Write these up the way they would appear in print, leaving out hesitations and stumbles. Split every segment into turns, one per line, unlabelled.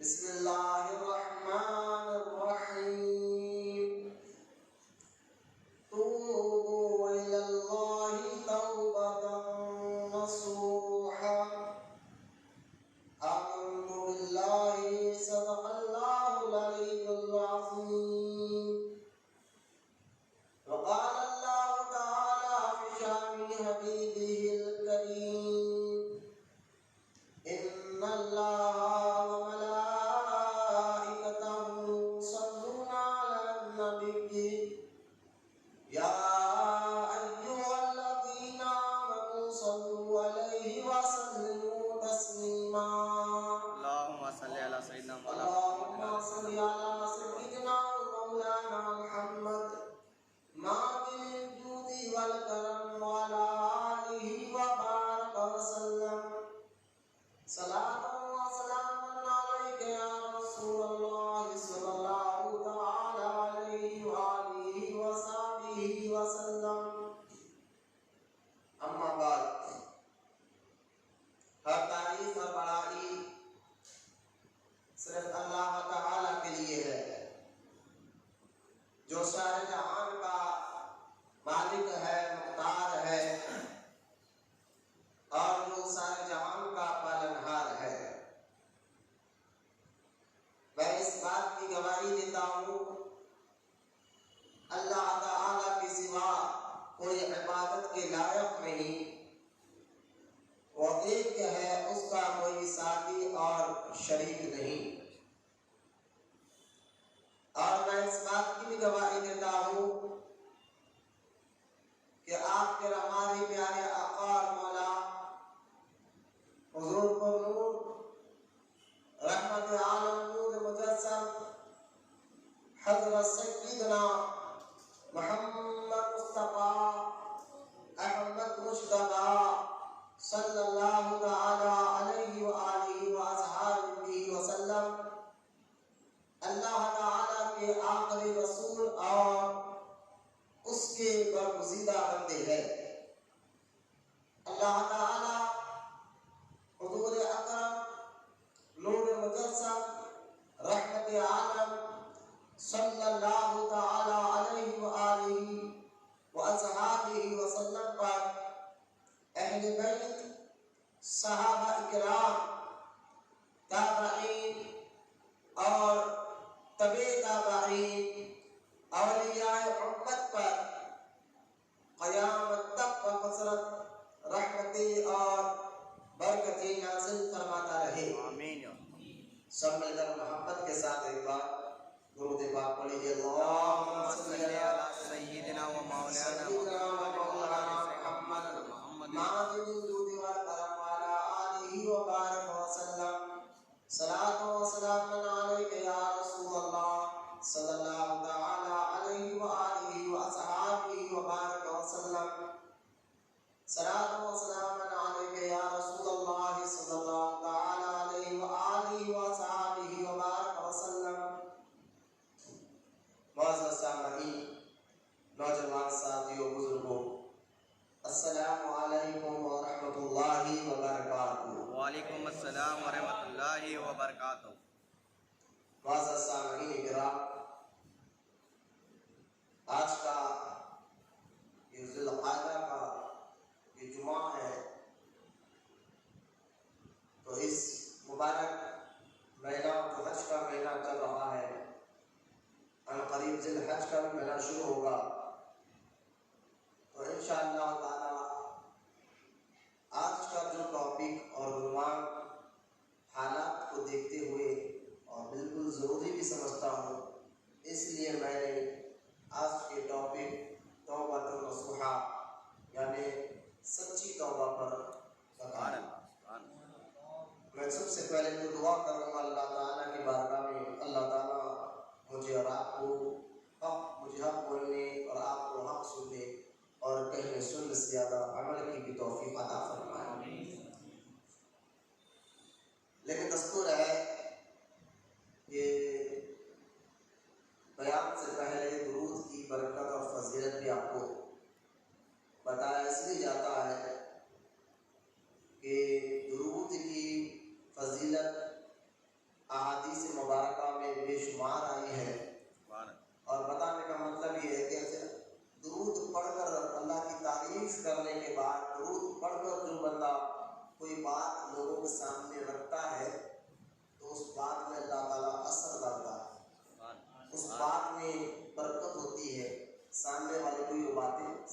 بسم اللہ الرحمن الرحیم توبوا الی اللہ توبۃ نصوحا آمنت باللہ صدق اللہ العلی العظیم وقال اللہ تعالی فی شان حبیبہ الکریم ان اللہ وملائکتہ یصلون علی النبی یا ایھا الذین آمنوا صلوا علیہ وسلموا تسلیما
اللهم صل على سيدنا
اللهم صل على سيدنا مولانا محمد ماضي الجود والكرم وعلى آله وبارك وسلم صلاة وسلام عليك يا رسول الله صلى الله تعالى عليه وآله وصحبه وسلم اما بعد ہر تعریف اور بڑائی صرف اللہ تعالی کے لیے ہے جو سارے جہان کا مالک ہے، مختار ہے اور جو سارے جہان کا پالنہار ہے۔ میں اس بات کی گواہی دیتا ہوں اللہ تعالی کے سوا کوئی عبادت کے لائق نہیں، وہ ایک ہے، اس کا کوئی ساتھی اور شریک نہیں۔ اور میں اس بات کی بھی گواہی دیتا ہوں کہ آپ کے ہمارے پیارے آقا اور مولا حضور کو نور رحمت عالم نور مجسم حضرت سیدنا محمد مصطفیٰ احمد مجتبیٰ صلی اللہ تعالی علیہ وآلہ وصحبہ وسلم اللہ تعالی کے آخری رسول اور اس کے برگزیدہ بندے ہیں۔ اللہ تعالی حضور اکرم نور مجسم رحمت عالم صلی اللہ تعالی علیہ وآلہ وصحبہ وسلم پر اہل بیت، صحابہ اکرام، تابعین اور تبع تابعین، اولیاء امت پر قیامت تک بکثرت رحمتیں اور برکتیں نازل فرماتا رہے۔
آمین۔
سب مل کر محبت کے ساتھ ایک بار درود پاک پڑھیے۔ اللہم صلی علی
سیدنا و مولانا
محمد ماضی الجود والکرم وعلی آلہ وبارک وسلم صلاۃ و سلام علیک یا رسول اللہ صلی اللہ تعالی علیہ وآلہ وصحبہ وبارک وسلم صلاۃ و سلام علیک یا رسول اللہ صلی اللہ تعالی علیہ وآلہ وصحبہ وبارک وسلم۔ معزز سامعین، نوجوان ساتھیوں، بزرگوں، السلام علیکم ورحمۃ اللہ وبرکاتہ۔
وعلیکم السلام ورحمۃ اللہ وبرکاتہ۔
معزز سامعین کرام، آج کا یہ ذی القعدہ کا یہ جمعہ ہے، تو اس مبارک مہینہ جو حج کا مہینہ چل رہا ہے، ان قریب ذی الحج کا مہینہ شروع ہوگا، تو انشاءاللہ تعالی آج کا جو ٹاپک اور عنوان حالات کو دیکھتے ہوئے اور بالکل ضروری بھی سمجھتا ہوں، اس لیے میں نے آج کے ٹاپک توبہ نصوحا یعنی سچی توبہ پر رکھا ہے۔ میں سب سے پہلے تو دعا کروں گا اللہ تعالیٰ کی بارگاہ میں، اللہ تعالیٰ مجھے اور آپ کو مجھے حق بولنے اور آپ کو حق سننے اور کہنے سننے سے زیادہ عمل کی بھی توفیق عطا فرمائے۔ لیکن دستور ہے کہ بیان سے پہلے درود کی برکت اور فضیلت بھی آپ کو بتایا اس لیے جاتا ہے کہ درود کی فضیلت احادیث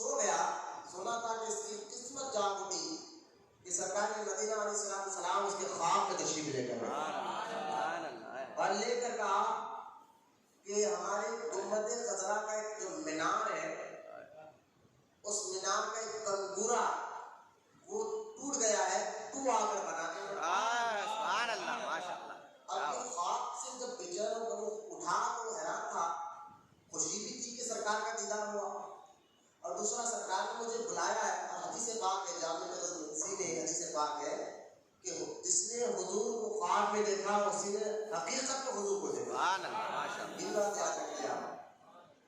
سو گیا، سنا تھا کہ اس کی قسمت جاگ اٹھی کہ سرکار مدینہ علیہ السلام اس کے خواب میں تشریف لے کر اور لے کر کہا کہ ہماری گنبد خضرا کا ایک جو مینار ہے، اس مینار کا ایک کنگورا وہ ٹوٹ گیا ہے، تو آ کر بنا دے۔
سبحان اللہ، ماشاء اللہ۔
اب یہ خواب سے جب بچارا وہ اٹھا تو حیران تھا، خوشی بھی تھی کہ سرکار کا دیدار ہوا، اور دوسرا سرکار نے مجھے بلایا ہے، اور حدیث پاک ہے، جامع ترمذی میں حدیث پاک ہے کہ جس نے حضور کو خواب میں دیکھا اسی نے حقیقت میں حضور کو دیکھا۔
سبحان اللہ، ماشاء اللہ۔
یہ بات یاد رکھیے آپ،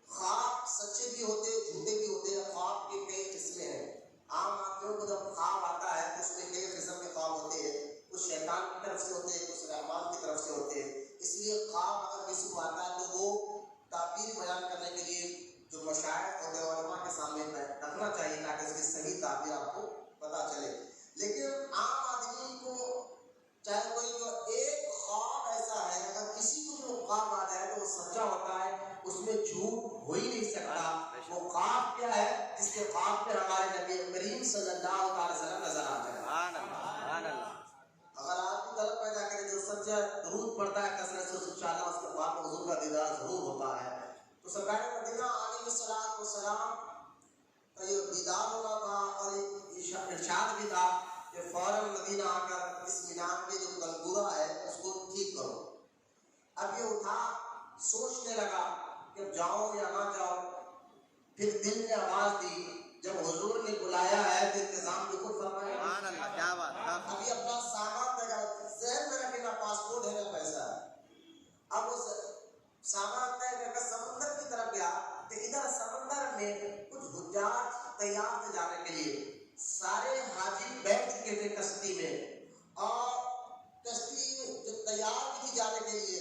خواب سچے بھی ہوتے جھوٹے بھی ہوتے ہیں۔ خواب کے کئی قسمیں ہیں۔ عام آدمیوں کو جب خواب آتا ہے تو اس میں کئی قسم کے خواب ہوتے ہیں، کچھ شیطان کی طرف سے ہوتے ہیں، کچھ رحمان کی طرف سے ہوتے ہیں۔ اس لیے خواب اگر کسی کو آتا ہے تو وہ تعبیر بیان کرنے کے لیے جو مشاہد ہوتے ہیں علماء کے سامنے رکھنا چاہیے تاکہ اس کی صحیح تعبیر آپ کو پتہ چلے۔ لیکن عام آدمی کو چاہے کوئی جو ایک خواب ایسا ہے، اگر کسی کو جو خواب آ جائے تو وہ سچا ہوتا ہے، اس میں جھوٹ ہو ہی نہیں سکتا۔ وہ خواب کیا ہے؟ جس کے خواب پہ ہمارے نبی کریم صلی اللہ علیہ وسلم نظر آتے ہیں۔
سبحان اللہ، سبحان اللہ۔
اگر آپ کو طلب پیدا کرے جو سچا درود پڑھتا ہے کثرت سے، انشاءاللہ اس کے خواب میں حضور کا دیدار ضرور ہوتا ہے۔ تو سرکار مدینہ علیہ السلام کا یہ دیدار ہونا تھا، اور ایک ارشاد بھی تھا کہ فوراً مدینہ آ کر اس مینار کے جو کنگورا ہے اس کو ٹھیک کرو۔ اب یہ اٹھا سوچنے لگا کہ جاؤ یا نہ جاؤ، پھر دل نے آواز دی، جب حضور نے بلایا ہے تو انتظام بھی خود فرمائے۔
سبحان اللہ، کیا بات ہے۔
ابھی اپنا سامان دے گا، ذہن میں رکھے نہ پاسپورٹ ہے نہ پیسہ ہے۔ اب وہ سامان طے کر کے سمندر کی طرف گیا تو ادھر سمندر میں کچھ حجاج تیار تھے جانے کے لیے، سارے حاجی بیٹھ چکے تھے کشتی میں، اور کشتی جو تیار بھی تھی جانے کے لیے،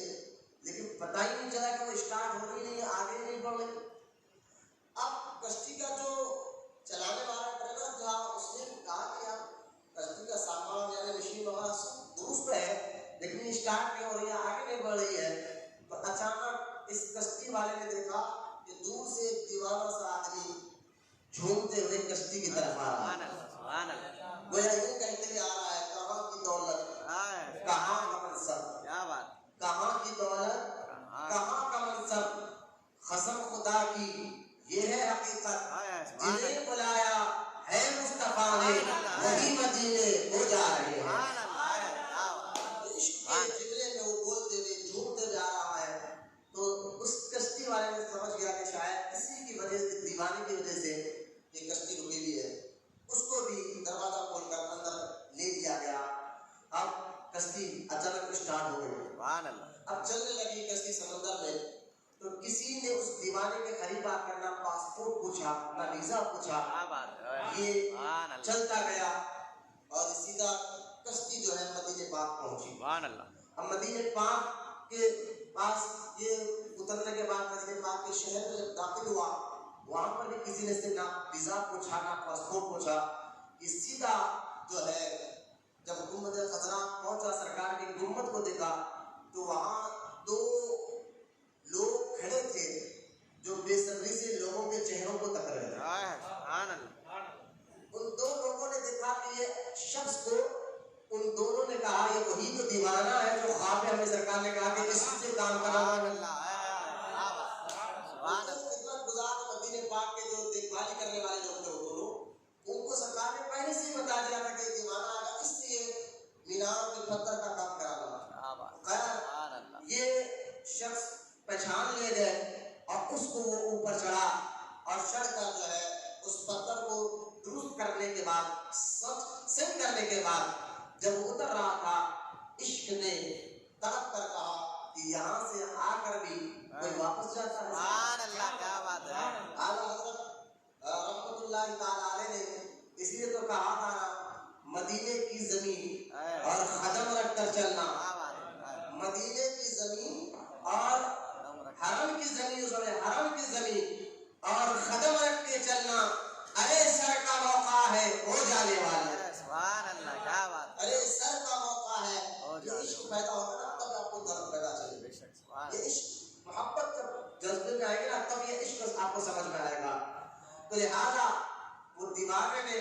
لیکن پتہ ہی نہیں چلا کہ وہ اسٹارٹ ہو گئی نہیں، آگے نہیں بڑھ گئی۔ اب کشتی کا جو چلانے والا ڈرائیور تھا اس نے کہا کہ یار کشتی کا سامان یعنی مشین وغیرہ سب درست ہے، لیکن اسٹارٹ نہیں ہو رہی ہے، آگے نہیں بڑھ رہی ہے۔ تو اچانک اس کشتی والے نے دیکھا کہ دور سے ایک دیوانہ سا آدمی جھومتے ہوئے کشتی کی طرف آ رہا ہے،
سبحان اللہ۔
گویا یوں کہتے ہوئے آ رہا ہے، کہاں کی دولت، کہاں کا منصب،
کیا بات،
کہاں کی دولت، کہاں کا منصب، قسم خدا کی یہ ہے حقیقت، جنہیں بلایا ہے مصطفیٰ نے وہی مدینے ہو جا رہے ہیں۔ عشق کے جگرے میں وہ بولتے ہوئے جھومتے جا رہا ہے، تو اس کشتی والے نے سمجھ گیا کہ شاید اسی کی وجہ سے، دیوانے کی وجہ سے یہ کشتی رکی ہوئی ہے۔ اس کو بھی دروازہ کھول کر اندر لے لیا گیا۔ اب کشتی اچانک اسٹارٹ ہو گئی، اب چلنے لگی کشتی سمندر میں، تو کسی نے اس دیوانے کے قریب آ کر نہ پاسپورٹ پوچھا نہ ویزا پوچھا، یہ چلتا گیا اور سیدھا کشتی جو ہے مدینے پاک پہنچی۔ اب مدینے پاک کے پاس یہ اترنے کے بعد مدینے پاک کے شہر میں جب داخل ہوا، وہاں پر بھی کسی نے سے نہ ویزا پوچھا نہ پاسپورٹ پوچھا، یہ سیدھا جو ہے جب گنبد خضرا پہنچا، سرکار کی گنبد کو دیکھا تو وہاں دو لوگ کھڑے تھے جو بے صبری سے لوگوں کے چہروں کو تک رہے تھے۔ ان دو لوگوں نے دیکھا کہ یہ شخص کو، ان دونوں نے کہا یہ وہی تو دیوانہ ہے جو خواب میں ہمیں سرکار نے کہا کہ اس سے کام کرا۔ خدمت گزار مدینے پاک کے جو دیکھ بھالی کرنے والے لوگ تھے وہ دونوں، ان کو سرکار نے پہلے سے ہی بتا دیا تھا کہ یہ دیوانہ آگا، اس لیے مینار میں پتھر کا کام کرانا۔ خیر یہ شخص پہچان لے گئے اور اس کو وہ اوپر چڑھا اور چڑھ کر جو ہے اس پتھر کو درست کرنے کے بعد، صحیح کرنے کے بعد جب وہ اتر رہا تھا، عشق نے طلب کر کہا کہ یہاں سے آ کر بھی کوئی واپس جاتا ہے؟
کیا بات ہے۔
اعلیٰ حضرت رحمت اللہ تعالیٰ علیہ نے اس لیے تو کہا تھا مدینے کی زمین اور قدم رکھ کر چلنا، مدینے کی زمین اور حرم کی زمین، اس میں حرم کی زمین اور قدم رکھ کے چلنا، ارے سر کا موقع ہے ہو جانے والا،
سبحان اللہ، کیا بات،
ارے سر کا موقع ہے۔ یہ عشق پیدا ہوگا نا تب آپ کو درد پیدا چلے گا، یہ عشق محبت جب جذبے میں آئے گا نا تب یہ عشق آپ کو سمجھ میں آئے گا۔ تو لہٰذا دیوارے میں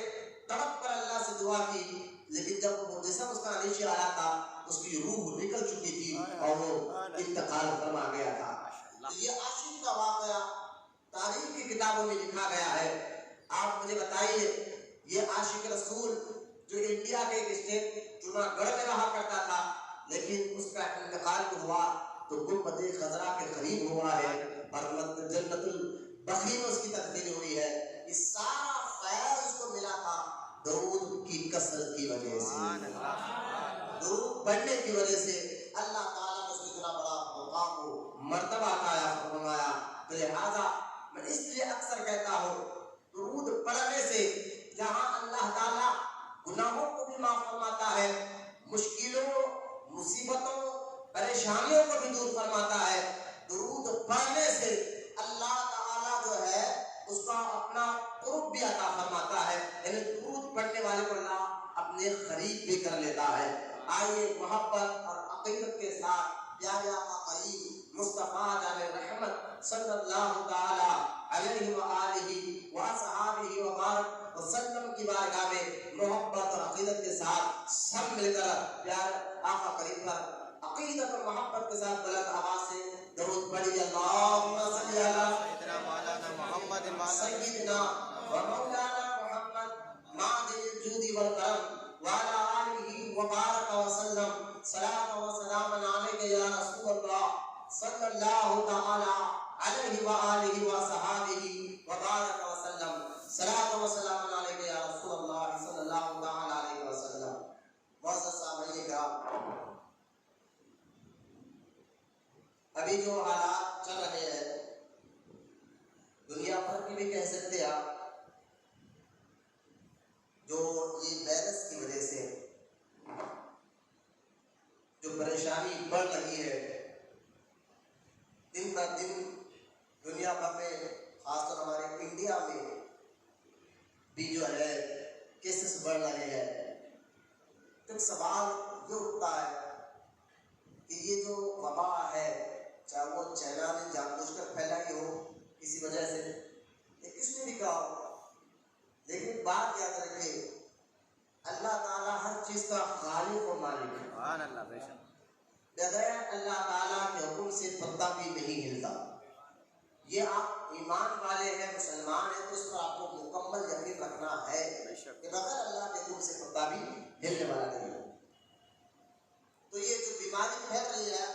تڑپ کر اللہ سے دعا کی، لیکن جب وہ جسم اس کا نیچے آیا تھا اس کی روح نکل چکی تھی اور وہ انتقال فرما گیا تھا۔ تو یہ عاشق کا واقعہ تاریخ کی کتابوں میں لکھا گیا ہے۔ آپ مجھے بتائیے، یہ عاشق رسول جو انڈیا کے ایک اسٹیٹ جناح گڑھ میں رہا کرتا تھا، لیکن اس کا انتقال ہوا تو گنبد خضرا کے قریب ہوا ہے اور جنت البقیع میں اس کی تدفین ہوئی ہے۔ یہ سارا فیض اس کو ملا تھا درود کی کثرت کی وجہ سے، درود پڑھنے کی وجہ سے اللہ تعالیٰ نے اس کو اتنا بڑا مقام و مرتبہ عطا فرمایا۔ تو لہٰذا میں اس لیے اکثر کہتا ہوں، درود پڑھنے سے جہاں اللہ تعالیٰ گناہوں کو بھی معاف فرماتا ہے، مشکلوں، مصیبتوں، پریشانیوں کو بھی دور فرماتا ہے، درود پڑھنے سے اللہ تعالیٰ جو ہے اس کا اپنا قرب بھی عطا فرماتا ہے، یعنی درود پڑھنے والے کو اللہ اپنے قریب بھی کر لیتا ہے۔ آئیے محبت اور عقیدت کے ساتھ پیارے آقا کریم مصطفیٰ جان رحمت صلی اللہ تعالی علیہ وآلہ وصحابہ وبارک وسلم کی بارگاہ میں محبت اور عقیدت کے ساتھ سب مل کر پیارے آقا کریم پر عقیدت اور محبت کے ساتھ بلند آواز سے درود پڑھیے۔ اللہم صلی علی
سیدنا مولانا محمد
سیدنا و مولانا محمد معدن الجود والکرم وعلى آلہ وبارک وسلم صلاۃ و سلام علیک یا رسول اللہ صلی اللہ تعالی علیہ وآلہ وصحابہ وبارک وسلم صلاۃ و سلام علیک یا رسول اللہ صلی اللہ تعالی علیہ وسلم۔ معزز سامعین کرام، ابھی جو حالات چل رہے ہیں دنیا بھر کی بھی کہہ سکتے آپ، جو یہ وائرس کی وجہ سے جو پریشانی بڑھ رہی ہے، دن بہ دن دنیا بھر میں، خاص طور ہمارے انڈیا میں بھی جو ہے کیسز بڑھ رہے ہیں، تو سوال یہ اٹھتا ہے کہ یہ جو وبا ہے، چاہے وہ چائنا نے جان بوجھ کر پھیلائی ہو کسی وجہ سے یا کس نے بھی کہا ہو، لیکن بات یاد رکھے اللہ تعالیٰ ہر چیز کا خالق و مالک ہے۔
سبحان اللہ، بے شک
بغیر اللہ تعالیٰ کے حکم سے پتا بھی نہیں ہلتا۔ یہ آپ ایمان والے ہیں، مسلمان ہیں، تو اس پر آپ کو مکمل یقین رکھنا ہے کہ بغیر اللہ کے حکم سے پتا بھی ہلنے والا نہیں ہے۔ تو یہ جو بیماری پھیل رہی ہے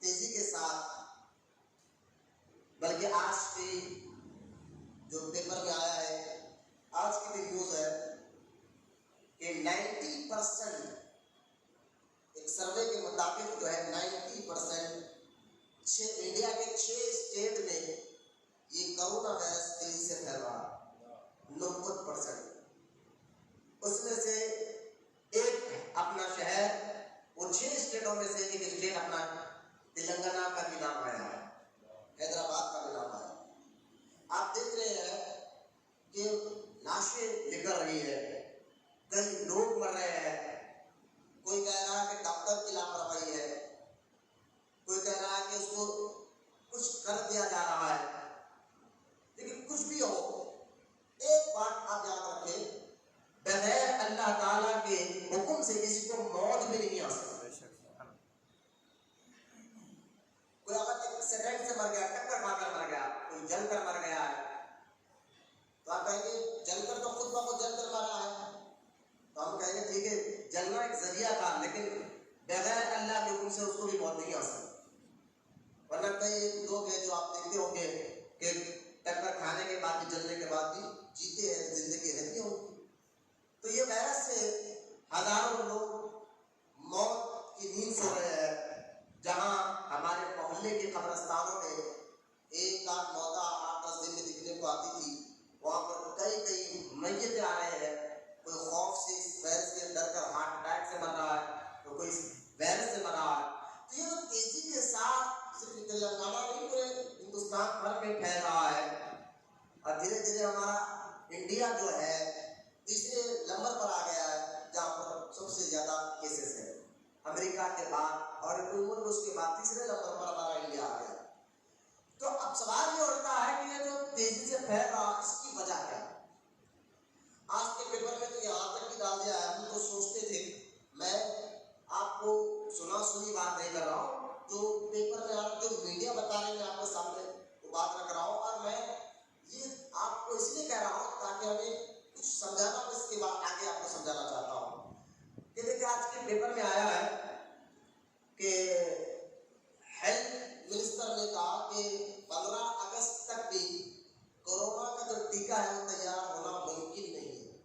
تیزی کے ساتھ، بلکہ آج کی جو پیپر میں آیا ہے، آج کی بھی نیوز ہے کہ 90% ایک سروے کے مطابق جو ہے 90% انڈیا کے 6 اسٹیٹ میں یہ کرونا وائرس تیزی سے پھیل رہا ہے، 90%۔ اس میں سے ایک اپنا شہر، وہ 6 اسٹیٹوں میں سے ایک اسٹیٹ اپنا تلنگانہ کا بھی نام آیا ہے، حیدرآباد کا بھی نام آیا ہے۔ آپ دیکھ رہے ہیں کہ لاشیں نکل رہی ہے، کئی لوگ مر رہے ہیں، کوئی کہہ رہا ہے کہ ڈاکٹر کی لاپرواہی ہے، کوئی کہہ رہا ہے کہ اس کو کچھ کر دیا جا رہا ہے، لیکن کچھ بھی ہو، ایک بات آپ یاد رکھیں، بغیر اللہ تعالیٰ کے حکم سے کسی کو موت بھی نہیں آ سکتی۔ کوئی اگر ایکسیڈنٹ سے مر گیا، ٹکر کھا کر مر گیا، کوئی جل کر مر گیا ہے، تو آپ کہیں گے جل کر تو خود بخود جل کر مرا ہے، تو ہم کہیں گے ٹھیک ہے، جلنا ایک ذریعہ تھا، لیکن بغیر اللہ کے حکم سے اس کو بھی موت نہیں آ سکتی۔ ورنہ کئی لوگ ہیں جو آپ دیکھتے ہوں گے کہ ٹکر کھانے کے بعد بھی، جلنے کے بعد بھی جیتے ہیں، زندگی رہتی ہوتی۔ تو یہ وائرس سے ہزاروں لوگ موت کی نیند سو رہے ہیں، جہاں ہمارے محلے کے قبرستانوں میں ایک آدھ موتا 8-10 دن میں دکھنے کو آتی تھی، وہاں پر کئی میتیں آ رہے ہیں، کوئی خوف سے اس وائرس سے ڈر کر ہارٹ اٹیک سے مر رہا ہے، تو کوئی اس وائرس سے مر رہا ہے۔ تو یہ تو تیزی کے ساتھ صرف تلنگانہ نہیں، پورے ہندوستان بھر میں پھیل رہا ہے، اور دھیرے دھیرے ہمارا انڈیا جو ہے تیسرے نمبر پر آ گیا ہے، جہاں پر سب سے زیادہ کیسز ہیں، امریکہ کے بعد اور ملک اس کے بعد تیسرے نمبر پر ہمارا انڈیا آ گیا۔ تو اب سوال یہ اٹھتا ہے کہ یہ جو تیزی سے پھیل رہا، اس کی وجہ کیا ہے؟ آج کے پیپر میں تو یہاں تک بھی ڈال دیا ہے، ہم تو سوچتے تھے، میں آپ کو سنا سنی بات نہیں کر رہا ہوں، جو پیپر میں آپ جو میڈیا بتا رہے ہیں آپ کے سامنے وہ بات رکھ رہا ہوں، اور میں یہ آپ کو اس لیے کہہ رہا ہوں تاکہ ہمیں کچھ سمجھانا، میں اس کے بعد آگے آپ کو سمجھانا چاہتا ہوں کہ دیکھیں آج کے پیپر میں آیا ہے کہ ہیلتھ منسٹر نے کہا کہ 15 اگست تک بھی کورونا کا جو ٹیکہ ہے وہ تیار ہونا ممکن نہیں ہے۔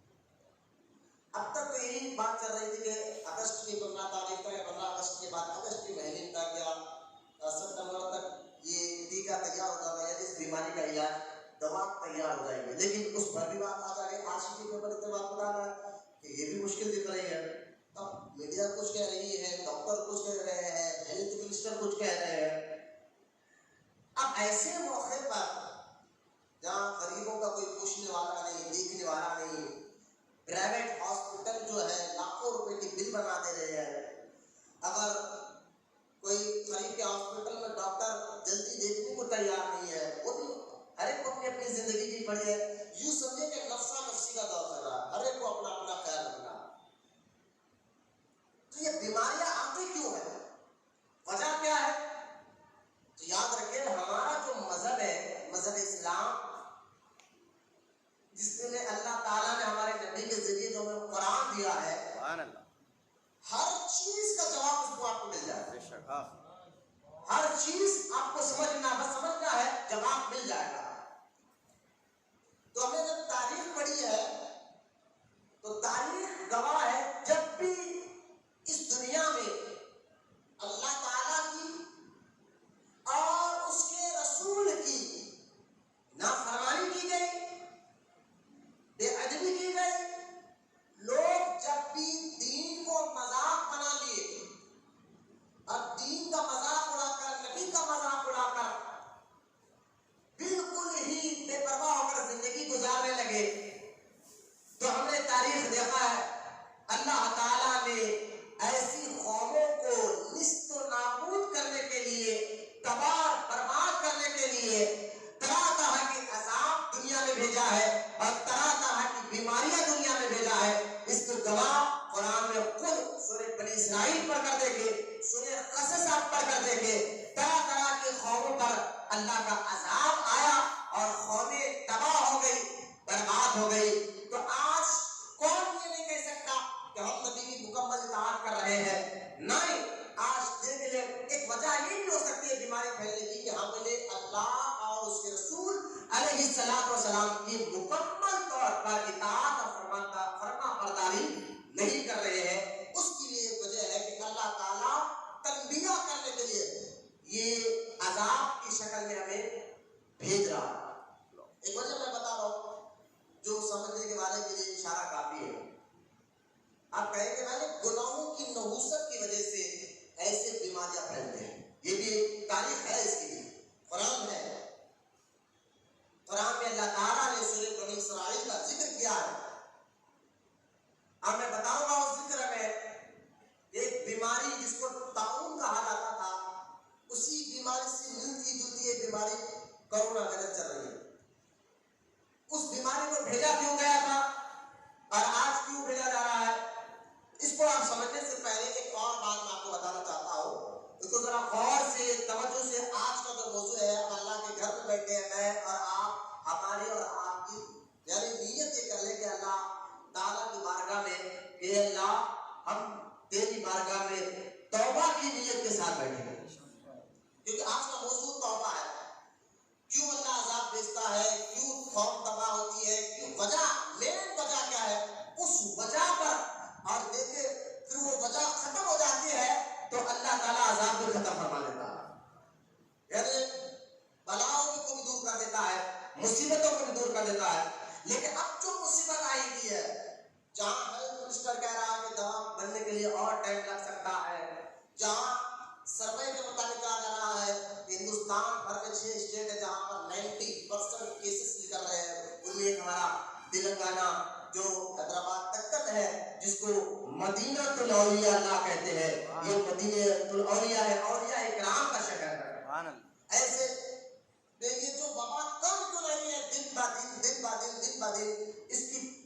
اب تک تو یہی بات چل رہی تھی کہ اگست کی 15 تاریخ تک، 15 اگست کے بعد اگست کے مہینے تک یا ستمبر تک یہ ٹیکہ تیار ہو جائے گا، یعنی اس بیماری کا علاج دوا تیار ہو جائے گی، لیکن اس پر بھی بات آ جائے گی۔ آج کے پیپر اتنے بات بتا رہا ہے کہ یہ بھی مشکل دکھ رہی ہے۔ اب میڈیا کچھ کہہ رہی ہے، ڈاکٹر کچھ کہہ رہے ہیں، ہیلتھ منسٹر کچھ کہہ رہے ہیں۔ اب ایسے موقع پر جہاں غریبوں کا کوئی پوچھنے والا نہیں، دیکھنے والا نہیں، پرائیویٹ ہاسپٹل جو ہے لاکھوں روپے کی بل بنا دے رہے ہیں، اگر کوئی قریب کے ہاسپٹل میں ڈاکٹر جلدی دیکھنے کو تیار نہیں ہے، وہ بھی ہر ایک کو اپنی اپنی زندگی جی پڑی ہے، یوں سمجھے کہ نفسا نفسی کا دور چل رہا ہے، ہر ایک کو اپنا اپنا خیال رکھنا۔ تو یہ بیماریاں آتی کیوں ہیں؟ وجہ کیا ہے؟ تو یاد رکھیں ہمارا جو مذہب ہے، مذہب اسلام، جس میں اللہ تعالیٰ نے ہمارے نبی کے ذریعے جو ہمیں قرآن دیا ہے،
سبحان اللہ،
ہر چیز کا جواب اس کو آپ کو مل جائے گا۔
بے شک، ہاں،
ہر چیز آپ کو سمجھنا ہے، جواب مل جائے گا۔ تو ہم نے جب تاریخ پڑھی ہے تو تاریخ گواہ ہے، جب بھی اس دنیا میں اللہ تعالیٰ کی اور اس کے رسول کی نافرمانی کی گئی، بے ادبی کی گئی، لوگ جب بھی دین کو مذاق بنا لیے اور دین کا مذاق اڑا کر، نبی کا مذاق اڑا کر بالکل ہی بے پرواہ ہو کر زندگی گزارنے لگے، تو ہم نے تاریخ دیکھا ہے اللہ تعالیٰ نے ایسی قوموں کو نیست و نابود کرنے کے لیے، تباہ برباد کرنے کے لیے طرح طرح کے عذاب دنیا میں بھیجا ہے اور طرح طرح کی بیماریاں دنیا میں بھیجا ہے۔ اس کے گواہ قرآن میں خود سورہ بنی اسرائیل پڑھ کر دیکھے، سورہ قصص آپ پڑھ کر دیکھے، طرح طرح کی قوموں پر اللہ کا عذاب آیا اور قومیں تباہ ہو گئی، برباد ہو گئی۔ تو آج کون یہ نہیں کہہ سکتا کہ ہم نبی کی مکمل اطاعت کر رہے ہیں؟ نہیں، آج دیکھ لیں، ایک وجہ یہ بھی ہو سکتی ہے بیماری پھیلنے کی کہ ہم نے اللہ اور اس کے رسول علیہ الصلوۃ والسلام کی مکمل طور پر اطاعت اور فرما برداری نہیں کر رہے ہیں۔ اس کی لیے ایک وجہ ہے کہ اللہ تعالیٰ تنبیہ کرنے کے لیے یہ عذاب کی شکل میں ہمیں بھیج رہا ہے۔ ایک وجہ میں بتا رہا ہوں جو سمجھنے کے والے کے لیے اشارہ کافی ہے۔ آپ کہیں کہ میں گناہوں کی نحوست کی وجہ سے ایسے بیماریاں پھیلتے ہیں، یہ بھی تاریخ ہے، اس کی بھی قرآن ہے۔ قرآن میں اللہ تعالیٰ نے سورہ بنی اسرائیل کا ذکر کیا ہے، اور میں بتاؤں گا اس ذکر میں ایک بیماری جس کو طاعون کہا جاتا تھا، اسی بیماری سے ملتی جلتی ایک بیماری کرونا وائرس چل رہی ہے۔ اس بیماری کو بھیجا کیوں گیا تھا اور آج کیوں بھیجا جا رہا ہے، اس کو آپ سمجھنے سے پہلے ایک اور بات میں آپ کو بتانا چاہتا ہوں، اس کو ذرا غور سے توجہ سے، آج کا جو موضوع ہے، ہم اللہ کے گھر میں بیٹھے ہیں، میں اور آپ، ہماری اور آپ کی یعنی نیت یہ کر لیں کہ اللہ تعالیٰ کی بارگاہ میں کہ اللہ ہم تیری بارگاہ میں توبہ کی نیت کے ساتھ بیٹھے ہیں، کیونکہ آج کا موضوع توبہ ہے۔ کیوں اللہ عذاب بھیجتا ہے، کیوں قوم تباہ ہوتی ہے، کیوں وجہ، مین وجہ کیا ہے، اس وجہ پر، اور دیکھیں پھر وہ وجہ ختم ہو جاتی ہے تو اللہ تعالیٰ عذاب کو ختم فرما دیتا ہے، یعنی بلاؤں کو بھی دور کر دیتا ہے، مصیبتوں کو بھی دور کر دیتا ہے۔ لیکن اب جو مصیبت آئی ہوئی ہے، جہاں ہیلتھ منسٹر کہہ رہا ہے کہ دوا بننے کے لیے اور ٹائم لگ سکتا ہے، جہاں سروے کے مطابق کہا جا رہا ہے کہ ہندوستان بھر میں 6 اسٹیٹ ہے جہاں پر 90% کیسز نکل رہے ہیں، ان میں ایک ہمارا تلنگانہ جو حیدرآباد تکت ہے، جس کو مدینہ الاولیاء اللہ کہتے ہیں، یہ مدینہ الاولیاء ہے، اولیاء اکرام کا شہر ہے۔
سبحان اللہ،
ایسے یہ جو وبا کم کیوں نہیں ہے، دن با دن دن با دن دن با دن اس کی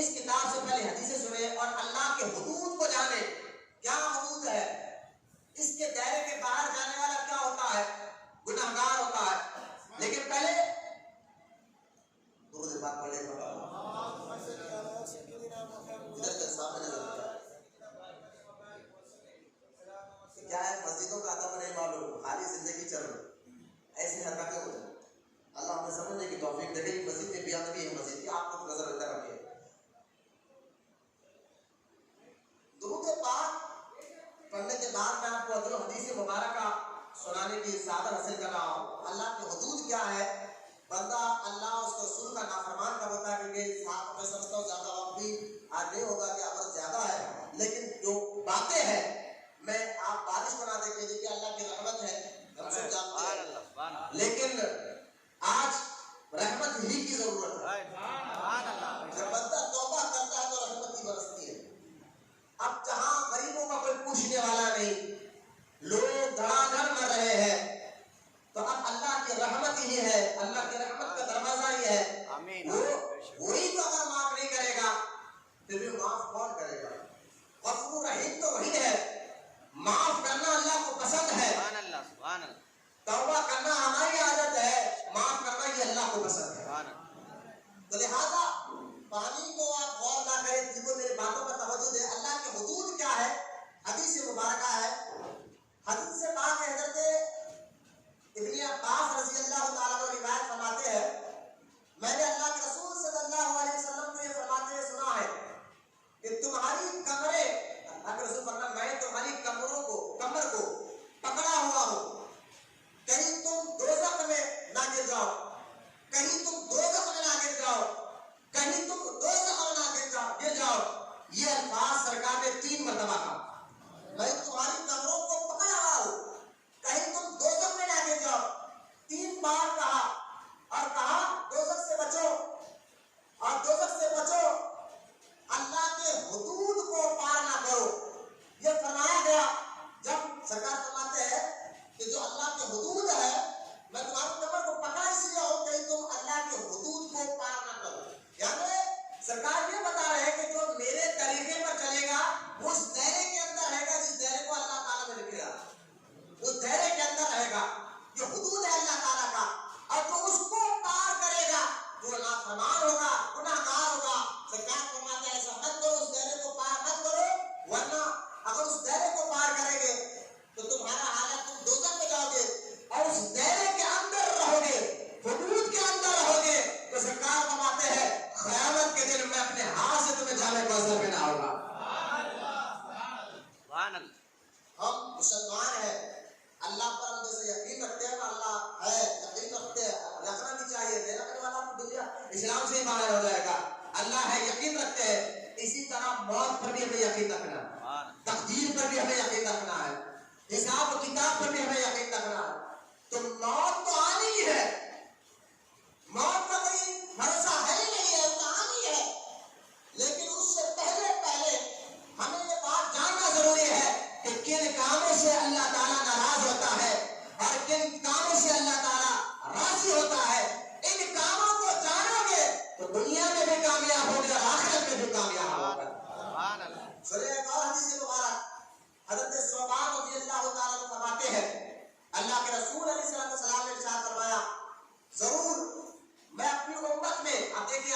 اس کتاب سے پہلے حدیثیں سنیں اور اللہ کے حدود کو جانیں. کیا حدود ہے؟ اس کے دائرے کے باہر جانے والا کیا ہوتا ہے؟ گناہگار ہوتا ہے. لیکن پہلے درود پاک پڑھیں گے. ادھر کے سامنے نظر کیا ہے؟ مسجدوں کا ادب نہیں معلوم، خالی زندگی چل رہی، ایسی حرکتیں ہو جائیں. اللہ ہمیں سمجھنے کی توفیق دے. کہ مسجد میں بیعت بھی ہے، مسجد کی آپ کو نظر اندر رکھے. درود پاک پڑھنے کے بعد میں آپ کو حدیث مبارکہ سنانے کی سعادت حاصل کر رہا ہوں. اللہ کے حدود کیا ہے؟ بندہ اللہ اس کے رسول کا نافرمان کب ہوتا ہے؟ کیونکہ میں سمجھتا ہوں زیادہ وقت بھی آج نہیں ہوگا کہ عمل زیادہ ہے، لیکن جو باتیں ہیں میں آپ بارش بنا دیں کہ اللہ کی رحمت ہے، ہم سب جانتے ہیں، لیکن آج رحمت ہی کی ضرورت ہے. جب بندہ توبہ کرتا ہے تو رحمت ہی برستی ہے. اب جہاں غریبوں کا کوئی پوچھنے والا نہیں، لوگ دھڑا دھڑ مر رہے ہیں، تو اب اللہ کی رحمت ہی ہے، اللہ کی رحمت کا دروازہ ہی ہے. وہی تو اگر معاف نہیں کرے گا پھر بھی معاف کون کرے گا؟ غفور رحیم تو وہی ہے. معاف کرنا اللہ کو پسند ہے، توبہ کرنا ہماری عادت ہے، معاف کرنا یہ اللہ کو پسند ہے. تو لہذا پانی کو آپ غور نہ کریں، جن کو میری باتوں پر توجہ دیں. اللہ کے حدود کیا ہے؟ حدیث مبارکہ ہے. حدیث سے پاک حضرت ابن عباس رضی اللہ تعالیٰ عنہ روایت فرماتے ہیں، میں نے اللہ کے رسول صلی اللہ علیہ وسلم کو یہ فرماتے ہوئے سنا ہے کہ تمہاری کمریں، اللہ کے رسول فرماتے ہیں میں تمہاری کمروں کو، کمر کو پکڑا ہوا ہوں، کہیں تم دوزخ میں نہ گر جاؤ، کہیں تم دوزخ میں نہ گر جاؤ، کہیں تم دوزخ میں نہ گر جاؤ. یہ الفاظ سرکار نے 3 مرتبہ کہا. میں تمہاری کمروں کو پکڑا ہوا ہوں، کہیں تم دوزخ میں نہ گر جاؤ. 3 بار کہا اور کہا دوزخ سے بچو، اور دوزخ سے بچو، اللہ کے حدود کو پار نہ کرو. یہ فرمایا گیا جب سرکار فرماتے ہیں کہ جو اللہ کے حدود ہے، میں تمہاری کمر کو پکڑا اس لیے ہوں کہ تم اللہ کے حدود کو پار نہ کرو. یعنی سرکار یہ بتا رہے ہیں کہ جو میرے طریقے پر چلے گا وہ اس دائرے کے اندر رہے گا جس دائرے کو اللہ تعالیٰ نے لکھا، اس دائرے کے اندر رہے گا. یہ حدود ہے اللہ تعالیٰ کا، اور جو اس کو پار کرے گا وہ نافرمان ہوگا، گناہگار ہوگا. سرکار فرماتے ہیں ایسا مت کرو، اس دائرے کو پار مت کرو، ورنہ اگر اس دائرے کو پار کریں گے تو تمہارا حالت تم دوزخ میں جاؤ گے، اور اس دائرے کے اندر رہو گے، حدود کے اندر رہو گے تو سرکار فرماتے ہیں قیامت کے دن میں اپنے ہاتھ سے تمہیں جامع کوثر پہنا ہوگا. ہم مسلمان ہیں، اللہ پر ہم جیسے یقین رکھتے ہیں، اللہ ہے یقین رکھتے ہیں، رکھنا بھی چاہیے. نہیں رکھنے والا تو دنیا اسلام سے ہی باہر ہو جائے گا. اللہ ہے یقین رکھتے ہیں. اسی طرح موت پر بھی ہمیں یقین رکھنا ہے، تقدیر پر بھی ہمیں یقین رکھنا ہے، حساب و کتاب پر بھی ہمیں یقین رکھنا ہے. تو موت تو آنی ہی ہے، موت کا کوئی بھروسہ ہے ہی نہیں ہے، وہ آنی ہے. لیکن اس سے پہلے ہمیں یہ بات جاننا ضروری ہے کہ کن کاموں سے اللہ تعالیٰ ناراض ہوتا ہے اور کن کاموں سے اللہ تعالیٰ راضی ہوتا ہے. ان کاموں کو جانو گے تو دنیا میں بھی کامیاب ہوگے اور آخرت میں بھی کامیاب ہوگا. سنیں ایک اور حدیث مبارک، حضرت ثوبان رضی اللہ تعالیٰ عنہ فرماتے ہیں اللہ کے رسول علیہ السلام نے ارشاد فرمایا، ضرور میں اپنی امت میں، اب دیکھیے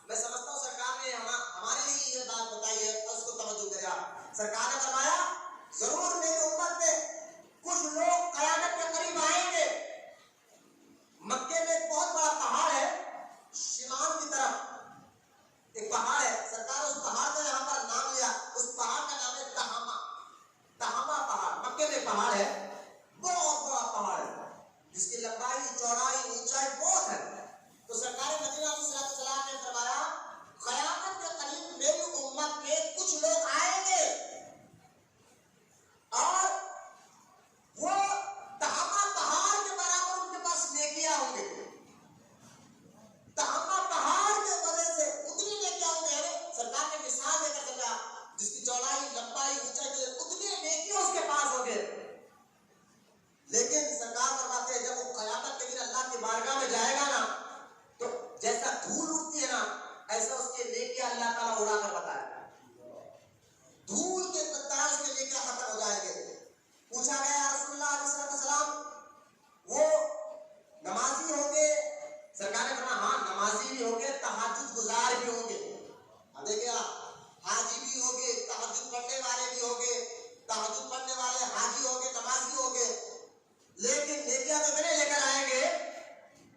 میں سمجھتا ہوں سرکار نے ہمارے لیے یہ بات بتائی ہے اور اس کو توجہ دیا. سرکار نے فرمایا ضرور میری امت میں کچھ لوگ قیامت کے قریب آئیں گے. مکے میں ایک بہت بڑا پہاڑ ہے، شمال کی طرف ایک پہاڑ ہے. سرکار اس پہاڑ کا یہاں پر نام لیا، اس پہاڑ کا نام ہے تہامہ پہاڑ. مکے میں پہاڑ ہے، بہت بڑا پہاڑ ہے جس کی لمبائی چوڑائی اونچائی بہت ہے. تو سرکار مدینہ علیہ السلام نے فرمایا قیامت کے قریب میری امت میں کچھ لوگ آئیں گے اور وہ تہامہ پہاڑ کے برابر ان کے پاس نیکیاں ہوں گے. تہامہ پہاڑ کے وجہ سے اتنی نیکیاں ہوں گے. سرکار نے مثال دے کر سمجھا جس کی چوڑائی لمبائی اونچائی اتنی نیکیاں اس کے پاس ہوں گے. لیکن سرکار فرماتے ہیں جب وہ قیامت کے دن اللہ کی بارگاہ میں جائے گا نا تو جیسا دھول اڑتی ہے نا ایسا اس کے نیکیاں اللہ تعالیٰ اڑا کر بتایا دھول کے طرح اس کے نیکیاں ختم ہو جائیں گے. پوچھا گیا یا رسول اللہ علیہ السلام وہ نمازی ہوں گے؟ سرکار نے فرمایا ہاں نمازی بھی ہوں گے، تہجد گزار بھی ہوں گے. اب دیکھیں حاجی بھی ہوں گے، تہجد پڑھنے والے بھی ہوں گے، تہجد پڑھنے والے حاجی ہوں گے، نمازی ہوں گے، لیکن نیکیاں تو نہیں لے کر آئیں گے.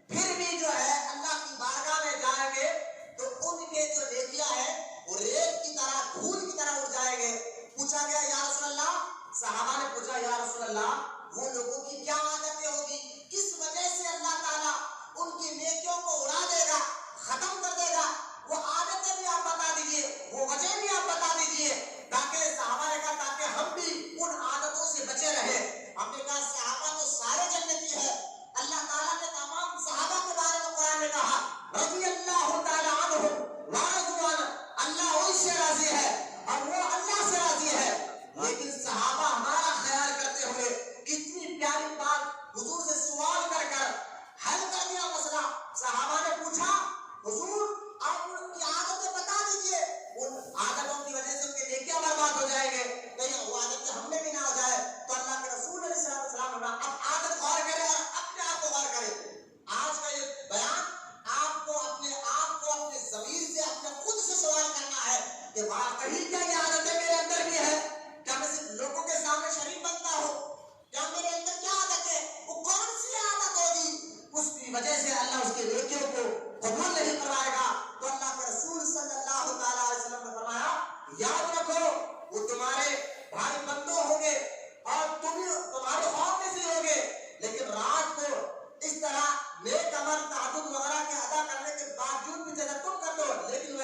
پھر بھی جو ہے اللہ کی بارگاہ میں جائیں گے تو ان کے جو نیکیاں ہیں وہ ریت کی طرح دھول کی طرح اڑ جائیں گے. پوچھا گیا یا رسول اللہ، صحابہ نے پوچھا یا رسول اللہ وہ لوگوں کی کیا عادتیں ہوگی، کس وجہ سے اللہ تعالیٰ ان کی نیکیوں کو اڑا دے گا، ختم کر دے گا؟ وہ عادتیں بھی آپ بتا دیجئے، وہ وجہ بھی آپ بتا دیجئے، تاکہ صحابہ نے کہا تاکہ ہم بھی ان عادتوں سے بچے رہے. ہم نے کہا صحابہ تو سارے جنتی ہے. اللہ تعالیٰ نے تمام صحابہ کے بارے میں قرآن میں کہا رضی اللہ تعالیٰ عنہم ورضوا عنہ، اللہ ان سے راضی ہے اور وہ اللہ سے راضی ہے. لیکن صحابہ ہمارا خیال کرتے ہوئے کتنی پیاری بات حضور سے سوال کر کر حل کر دیا مسئلہ. صحابہ نے پوچھا حضور آپ ان کی عادتیں بتا دیجئے، ان عادتوں کی وجہ سے ان کے نیکیاں برباد ہو جائیں گے، کہیں وہ عادتیں ہم میں بھی نہ ہو جائے. تو اللہ کے رسول علیہ السلام نے اب عادت غور کرے اور اپنے آپ کو غور کرے. آج کا یہ بیان آپ کو اپنے ضمیر سے اپنے خود سے سوال کرنا ہے کہ واقعی کیا یہ عادتیں میرے اندر بھی ہے؟ کیا میں صرف لوگوں کے سامنے شریف بنتا ہوں؟ کیا میرے اندر کیا عادت ہے؟ وہ کون سی عادت ہوگی اس کی وجہ سے اللہ اس کے نیکیوں کو قبول نہیں کروائے گا؟ تو اللہ کے رسول صلی اللہ تعالیٰ علیہ وسلم نے فرمایا یاد رکھو وہ تمہارے بھائی بندوں ہوں گے اور تمہارے خوف میں سے ہوں گے، لیکن رات کو اس طرح نیک عمل تعدد وغیرہ کے ادا کرنے کے باوجود بھی جب تم کر دو، لیکن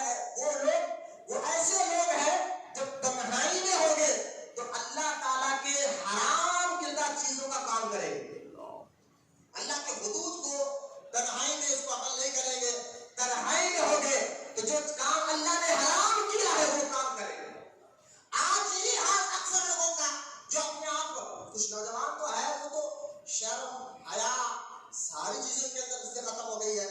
وہ ایسے لوگ ہیں جب تنہائی میں ہوں گے تو اللہ تعالیٰ کے حرام کردہ چیزوں کا کام کریں گے. اللہ کے حدود کو تنہائی میں اس کو عمل نہیں کریں گے. تنہائی میں ہوں گے تو جو کام اللہ نے حرام کیا ہے وہ کام کریں گے. آج یہ حال اکثر لوگوں کا جو اپنے آپ کچھ نوجوان تو ہے وہ تو شرم حیا ساری چیزوں کے اندر اس سے ختم ہو گئی ہے.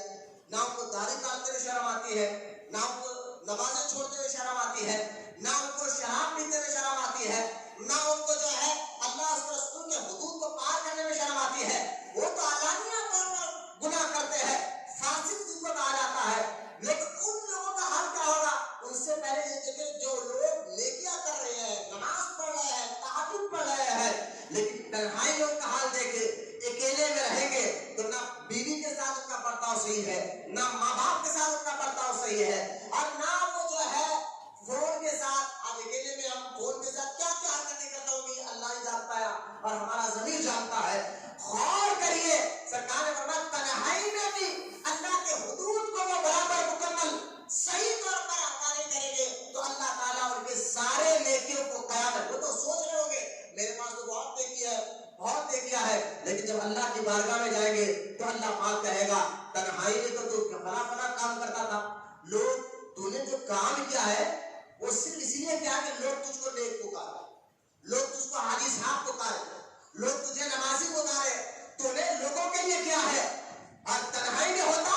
نہ ان کو داڑھی کاٹتے ہوئے شرم آتی ہے، نہ ان کو نمازیں چھوڑتے ہوئے شرم آتی ہے، نہ ان کو شراب پیتے ہوئے شرم آتی ہے، نہ ان کو جو ہے اللہ اس رسول کے حدود کو پار کرنے میں شرم آتی ہے. وہ تو علانیہ طور پر گناہ کرتے ہیں، فاسق جن کو کہا جاتا ہے. لیکن ان لوگوں کا حال کیا ہوگا؟ ان سے پہلے یہ دیکھیں جو لوگ نیکیاں کر رہے ہیں، نماز پڑھ رہے ہیں، تہجد پڑھ رہے ہیں، لیکن تنہائی لوگ کا حال دیکھیں، اکیلے میں رہیں گے تو نہ بیوی کے ساتھ ان کا برتاؤ صحیح ہے، نہ ماں باپ کے ساتھ ان کا برتاؤ صحیح ہے، اور نہ وہ جو ہے فون کے ساتھ. اب اکیلے میں ہم فون کے ساتھ کیا کیا حرکتیں کرتے ہوں گی اللہ ہی جانتا ہے اور ہمارا ضمیر جانتا ہے. غور کریے، سرکار نے فرمایا تنہائی میں بھی اللہ کے حدود کو وہ برابر مکمل صحیح طور پر ادا نہیں کریں گے تو اللہ تعالیٰ ان کے سارے نیکیوں کو قیامت. وہ تو سوچ رہے ہوں گے میرے پاس تو بہت نیکیاں ہے، لیکن جب اللہ کی بارگاہ میں جائیں گے تو اللہ پاک کہے گا تنہائی میں تو فلاں کام کرتا تھا. تو نے جو کام کیا ہے وہ صرف اس لیے کیا کہ لوگ تجھ کو نیک پکارے، لوگ تجھ کو حاجی صاحب پکارے، لوگ تجھے نمازی پکارے. تو نے لوگوں کے لیے کیا ہے؟ اور تنہائی میں ہوتا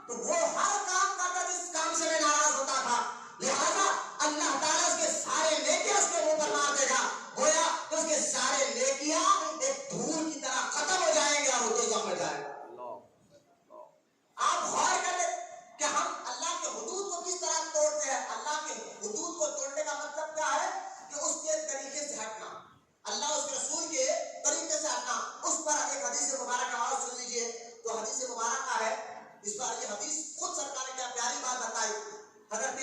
تو وہ ہر کام کرتا جس کام سے میں ناراض ہوتا تھا، لہذا اللہ تعالیٰ اس کے سارے نیکیاں اس کے منہ پر مار دے گا، گویا اس کے سارے نیکیاں ایک دھول کی طرح ختم ہو جائیں گے اور وہ دوزخ میں جائے گا. آپ غور کریں کہ ہم اللہ کے حدود کو کس طرح توڑتے ہیں. اللہ کے حدود کو توڑنے کا مطلب کیا ہے کہ اس کے طریقے سے ہٹنا، اللہ اس کے رسول کے طریقے سے ہٹنا. اس پر ایک حدیث مبارکہ اور سن لیجئے. تو حدیث مبارکہ ہے، اس پر یہ حدیث خود سرکار نے کیا پیاری بات بتائی. حضرت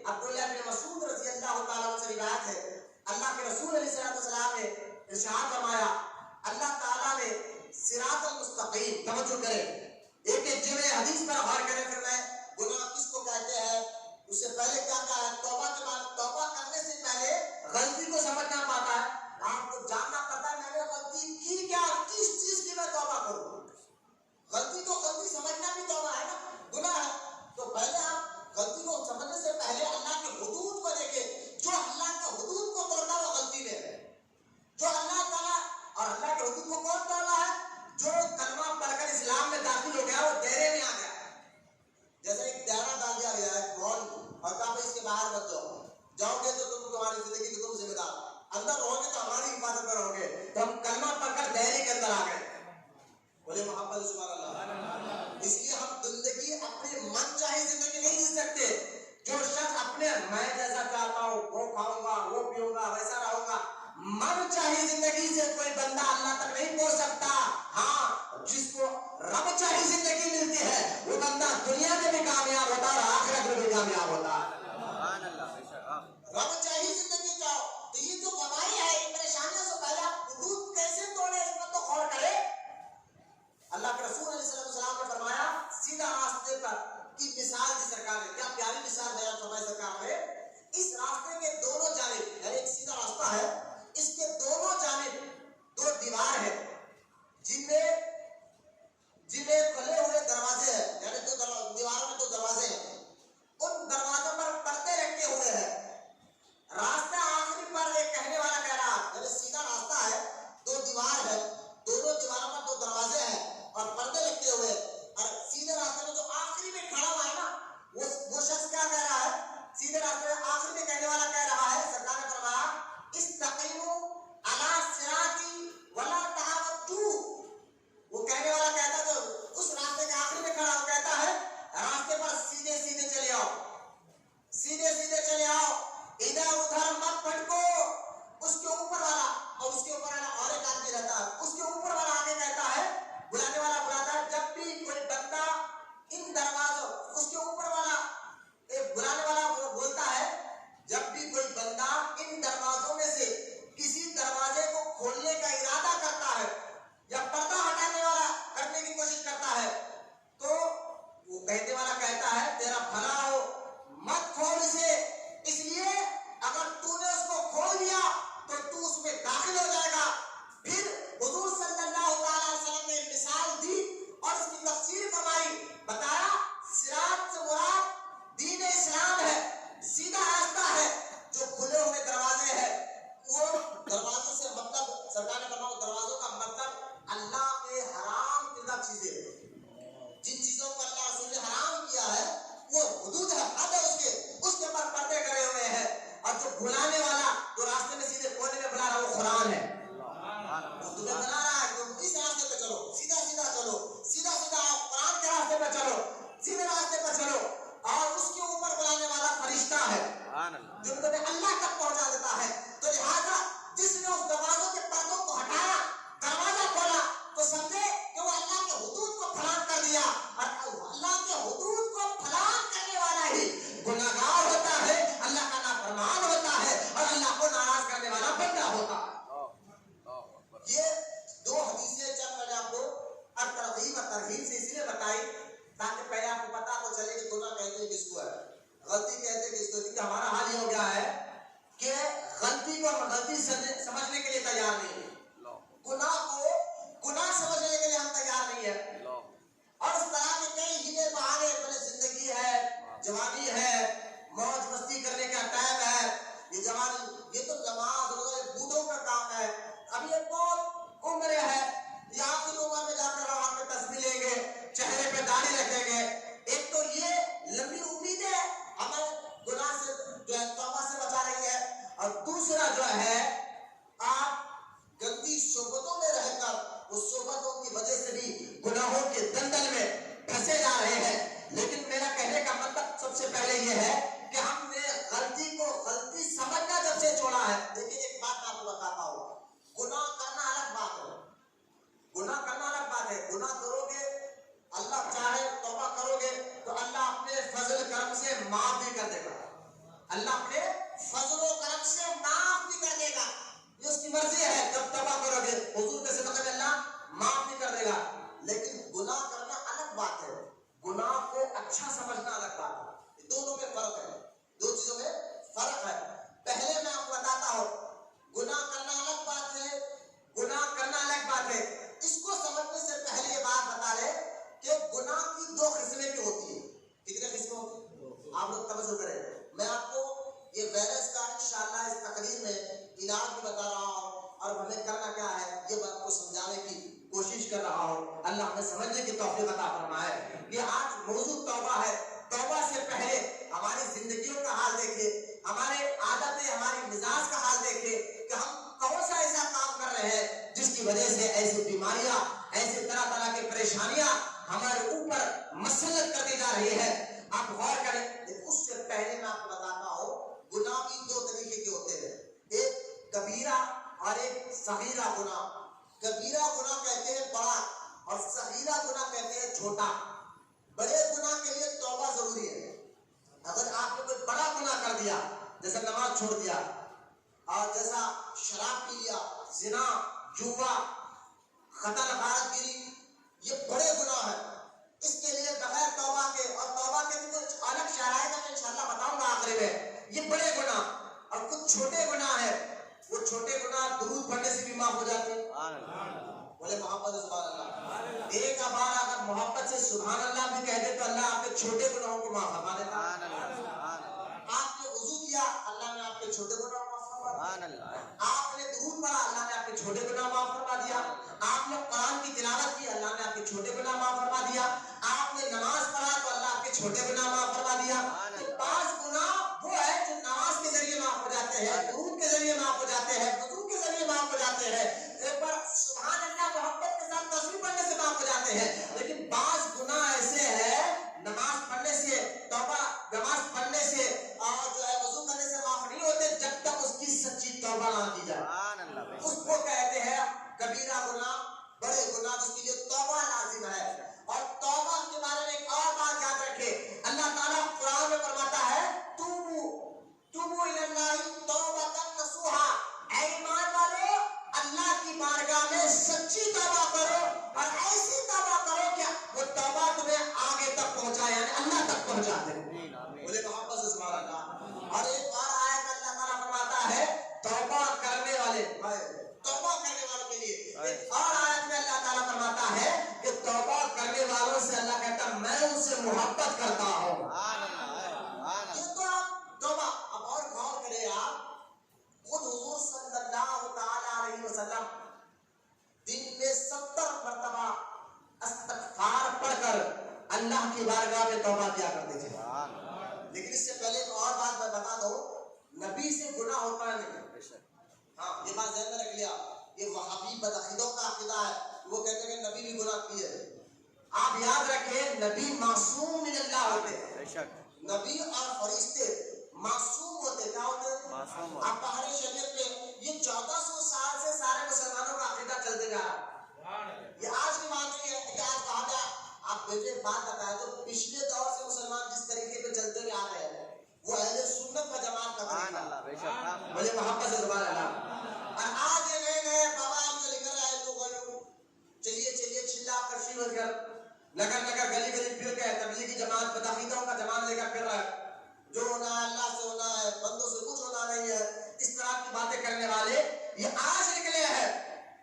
عبداللہ بن مسعود رضی اللہ تعالیٰ عنہ سے روایت ہے، اللہ کے رسول علیہ السلام نے ارشاد فرمایا اللہ تعالیٰ نے صراط المستقیم، توجہ کریں ایک جمع حدیث پر غور کریں. پھر میں گناہ کس کو کہتے ہیں اس سے پہلے کیا کہا ہے؟ توبہ کے بعد توبہ کرنے سے پہلے غلطی کو سمجھنا پاتا ہے. آپ کو جاننا پڑتا ہے میں نے غلطی کی کیا، کس چیز کی میں توبہ کروں. غلطی سمجھنا بھی توبہ ہے نا، گناہ ہے. تو پہلے آپ غلطی کو سمجھنے سے پہلے اللہ کے حدود کو دیکھیں. جو اللہ کے حدود کو توڑتا وہ غلطی میں ہے. جو اللہ تعالیٰ اور اللہ کے حدود کو کون توڑا ہے؟ جو کلمہ پڑھ کر اسلام میں داخل ہو گیا وہ اندر رہو گے تو ہماری حفاظت میں رہو گے. تو ہم کلمہ پڑھ کر دہلی کے اندر آ گئے. بولے محمد سبحان اللہ. اس لیے ہم زندگی اپنی من چاہی زندگی نہیں جی سکتے. جو شخص اپنے میں جیسا چاہتا ہوں وہ کھاؤں گا وہ پیوں گا ویسا رہوں گا, من چاہی زندگی سے کوئی بندہ اللہ تک نہیں پہنچ سکتا. ہاں جس کو رب چاہی زندگی ملتی ہے وہ بندہ دنیا میں بھی کامیاب ہوتا ہے اور آخرت میں بھی کامیاب ہوتا ہے. رب چاہی زندگی چاہو تو یہ جو بیماری ہے یہ پریشانیوں سے پہلے آپ حدود کیسے توڑے اس پر تو غور کرے. اللہ کے رسول علیہ السلام نے فرمایا سیدھا راستے پر کی مثال دی سرکار نے. کیا پیاری مثال بیان فرمائی سرکار نے. اس راستے کے دونوں جانب یعنی ایک سیدھا راستہ ہے, اس کے دونوں جانب دو دیوار ہے جن میں کھلے ہوئے دروازے ہیں, یعنی دو دیواروں میں دو دروازے ہیں. ان دروازوں پر پردے رکھے ہوئے ہیں. راستہ آخری پر ایک کہنے والا کہہ رہا یعنی سیدھا راستہ ہے, دو دیوار ہے, دونوں دیواروں پر دو دروازے ہیں اور پردے لگے ہوئے. اور سیدھے راستے میں جو آخری میں کھڑا ہوا ہے نا وہ شخص کیا کہہ رہا ہے. سیدھے راستے میں آخری میں کہنے والا کہہ رہا ہے, سرکار نے فرمایا استقیموا علی صراطی ولا تعوجوا. وہ کہنے والا کہتا ہے جو اس راستے کے آخری میں کھڑا ہو کہتا ہے راستے پر سیدھے سیدھے چلے آؤ, سیدھے سیدھے چلے آؤ, ادھر ادھر مت پھٹکو. اس کے اوپر والا اور اس کے اوپر والا اور ایک آدمی رہتا ہے. اس کے اوپر والا آگے کہتا ہے, بلانے والا بلاتا ہے جب بھی کوئی بندہ ان دروازوں, اس کے اوپر والا ایک بلانے والا بولتا ہے جب بھی کوئی بندہ ان دروازوں میں سے کسی دروازے کو کھولنے کا ارادہ کرتا ہے یا پردہ ہٹانے والا کرنے کی کوشش کرتا ہے تو وہ کہنے والا کہتا ہے تیرا بھلا ہو مت کھول اسے, اس لیے اگر تو نے اس کو کھول دیا تو اس میں داخل ہو جائے گا. پھر حضور صلی اللہ علیہ وسلم نے مثال دی اور اس کی تفسیر فرمائی, بتایا صراط سے مراد دین اسلام ہے, سیدھا راستہ ہے. جو کھلے ہوئے دروازے ہیں وہ دروازوں سے مطلب سرکار نے فرمایا دروازوں کا مطلب اللہ کے حرام کردہ چیزیں, جن چیزوں کو اللہ رسول نے حرام کیا ہے وہ حدود ہے, حد ہے اس کے پر پردے کرے ہوئے ہیں. اور جو بلانے والا جو راستے میں سیدھے کونے میں بلا رہا وہ قرآن ہے. وہ تمہیں بنا رہا ہے تم اس راستے پہ چلو, سیدھا سیدھا چلو, سیدھا سیدھا آؤ, قرآن کے راستے پہ چلو, سیدھے راستے پہ چلو. اور اس کے اوپر بلانے والا فرشتہ ہے جو تمہیں اللہ تک پہنچا دیتا ہے. تو لہٰذا جس نے اس دروازوں کے پردوں کو ہٹایا, دروازہ کھولا, تو سمجھے کہ وہ اللہ کے حدود کو پھلانگ کر دیا. اور اللہ کے حدود کو پھلانگ کرنے والا ہی گناہگار ہوتا ہے, اللہ کا نافرمان ہوتا ہے اور اللہ کو ناراض کرنے والا بندہ ہوتا ہے. یہ دو حدیثیں چند میں نے آپ کو ترغیب اور ترہیب سے اس لیے بتائی تاکہ پہلے آپ کو پتا تو چلے کہ گناہ کہتے ہیں کس کو ہے, غلطی کہتے ہیں کس کو. کیونکہ ہمارا حال یہ ہو گیا ہے کہ غلطی کو ہم غلطی سمجھنے کے لیے تیار نہیں ہے, گناہ کو گناہ سمجھنے کے لیے ہم تیار نہیں ہے. اور اس طرح کے کئی ہیلے بہانے, بولے زندگی ہے, جوانی ہے, موج مستی کرنے کا ٹائم ہے, یہ جوانی یہ تو نماز روزے بوڑھوں کا کام ہے, ابھی یہ بہت عمر ہے, یہ آخری عمر میں جا کر ہاتھ میں تسبیح لیں گے, چہرے پہ داڑھی رکھیں گے. ایک تو یہ لمبی امیدیں ہمیں گناہ سے جو ہے توبہ سے بچا رہی ہے, اور دوسرا جو ہے آپ گندی صحبتوں میں رہ کر اس صحبتوں کی وجہ سے بھی گناہوں کے دلدل میں پھنسے جا رہے ہیں. لیکن میرا کہنے کا مطلب سب سے پہلے یہ ہے کہ ہم نے غلطی کو غلطی سمجھنا جب سے چھوڑا ہے. دیکھیں ایک بات میں آپ کو بتاتا ہوں, گناہ کرنا الگ بات ہے, گناہ کرنا الگ بات ہے. گناہ کرو گے, اللہ چاہے توبہ کرو گے تو اللہ اپنے فضل کرم سے معاف بھی کر دے گا, اللہ اپنے فضل و کرم سے معاف بھی کر دے گا. یہ اس کی مرضی ہے, جب توبہ کرو گے حضور کے صدقے میں اللہ معاف بھی کر دے گا. لیکن گناہ کرنا الگ بات ہے, گناہ کو اچھا سمجھنا الگ بات ہے. دونوں میں فرق ہے, دو چیزوں میں فرق ہے. پہلے میں آپ کو بتاتا ہوں, گناہ کرنا الگ بات ہے, گناہ کرنا الگ بات ہے. اس کو سمجھنے سے پہلے یہ بات بتا لیں کہ گناہ کی دو قسمیں بھی ہوتی ہیں. کتنے قسمیں ہوتی ہیں آپ لوگ توجہ کریں. میں آپ کو یہ وائرس کا انشاءاللہ اس تقریر میں علاج بھی بتا رہا ہوں اور ہمیں کرنا کیا ہے یہ بات کو سمجھانے کی کوشش کر رہا ہوں. اللہ ہمیں سمجھنے کی توفیق عطا فرمائے. یہ آج موضوع توبہ ہے. توبہ سے پہلے ہماری زندگیوں کا حال دیکھیے, ہمارے عادتیں, ہماری مزاج کا حال دیکھیے کہ ہم ایسی بیماریاں، ایسی طرح طرح کی پریشانیاں ہمارے اوپر مسلط کرتی جا رہی ہے. آپ غور کریں. اس سے پہلے میں آپ کو بتاتا ہوں گناہ بھی دو طریقے کے ہوتے ہیں، ایک کبیرہ اور ایک صغیرہ گناہ. کبیرہ گناہ کہتے ہیں بڑا اور صغیرہ گناہ کہتے ہیں چھوٹا. بڑے گناہ کے لیے توبہ ضروری ہے. اگر آپ نے کوئی بڑا گناہ کر دیا جیسے نماز چھوڑ دیا اور جیسا شراب پی لیا، زنا، جوا، قتل، غارت گیری، یہ بڑے گناہ ہیں. اس کے لیے بغیر توبہ کے، اور توبہ کے بھی کچھ الگ شرائط ہے انشاءاللہ بتاؤں گا آخری میں. یہ بڑے گناہ اور کچھ چھوٹے گناہ ہیں. وہ چھوٹے گناہ درود پڑھنے سے بھی معاف ہو جاتے ہیں. بولے محبت سے سبحان اللہ. ایک بار اگر محبت سے سبحان اللہ بھی کہہ دے تو اللہ آپ کے چھوٹے گناہوں کو معاف فرما دیتا. آپ نے وضو کیا، اللہ نے آپ کے چھوٹے گناہ معاف فرما دیا. آپ نے درود پڑھا، اللہ نے آپ کے چھوٹے گناہ معاف فرما دیا. آپ نے قرآن کی تلاوت کی، اللہ نے آپ کے چھوٹے گناہ معاف فرما دیا. آپ نے نماز پڑھا تو اللہ آپ کے چھوٹے گناہ معاف فرما دیا. تو بعض گناہ وہ ہے جو نماز کے ذریعے معاف ہو جاتے ہیں، درود کے ذریعے معاف ہو جاتے ہیں، وضو کے ذریعے معاف ہو جاتے ہیں، ایک بار سبحان اللہ محبت کے ساتھ تصویر پڑھنے سے معاف ہو جاتے ہیں. لیکن بعض گناہ ایسے ہیں نماز پڑھنے سے، توبہ نماز پڑھنے سے اور جو ہے وضو کرنے سے معاف نہیں ہوتے جب تک اس کی سچی توبہ نہ کی جائے. اس کو کہتے ہیں کبیرہ گناہ، بڑے گناہ جس کے لیے توبہ لازم ہے. اور توبہ کے بارے میں ایک اور بات یاد رکھے، اللہ تعالیٰ قرآن میں فرماتا ہے توبوا الی اللہ توبۃ نصوحا. اے ایمان والو اللہ کی بارگاہ میں سچی توبہ کرو اور ایسی توبہ کرو کہ وہ توبہ تمہیں آگے تک پہنچائے، یعنی اللہ تک پہنچا دے. بولے محبت سے سبحان اللہ. اور ایک بار آیت میں اللہ تعالیٰ فرماتا ہے توبہ کرنے والے کے لیے. ایک اور آیت میں اللہ تعالیٰ فرماتا ہے کہ توبہ کرنے والوں سے اللہ کہتا ہے میں ان سے محبت کرتا ہوں. یہ تو آپ توبہ. اب اور غور کریں آپ، خود حضور صلی اللہ تعالی علیہ وسلم دن میں 70 مرتبہ استغفار پڑھ کر اللہ کی بارگاہ میں توبہ کیا کرتے تھے. لیکن اس سے پہلے ایک اور بات میں بتا دوں، نبی سے گناہ ہوتا ہے نہیں. ہاں یہ بات ذہن میں رکھ لیا. یہ وہابی بدعقیدوں کا عقیدہ ہے، وہ کہتے ہیں کہ نبی بھی گناہ کیے. آپ یاد رکھیں نبی معصوم من اللہ ہوتے ہیں. نبی اور فرشتے معصوم ہوتے. کیا ہوتے؟ آپ پہاڑی شریعت میں یہ 1400 سال سے سارے مسلمانوں کا عقیدہ چلتے جا رہا ہے. یہ آج کی بات نہیں ہے کہ آج کہا جائے. آپ بیٹے بات بتایا جو پچھلے دور سے مسلمان جس طریقے پہ چلتے ہوئے آ رہے ہیں وہ اہل سنت کا جماعت کا طریقہ. مجھے محبت سے سبحان اللہ. اور آج یہ نئے بابا ہم جو لکھ رہا ہے لوگوں چلیے چلا کرشی ہو کر نگر گلی پھر کے تبلیغی جماعت بدعقیدوں کا جماعت لے کر پھر رہا ہے. جو ہونا ہے اللہ سے ہونا ہے، بندوں سے کچھ ہونا نہیں ہے، اس طرح کی باتیں کرنے والے یہ آج نکلے ہیں.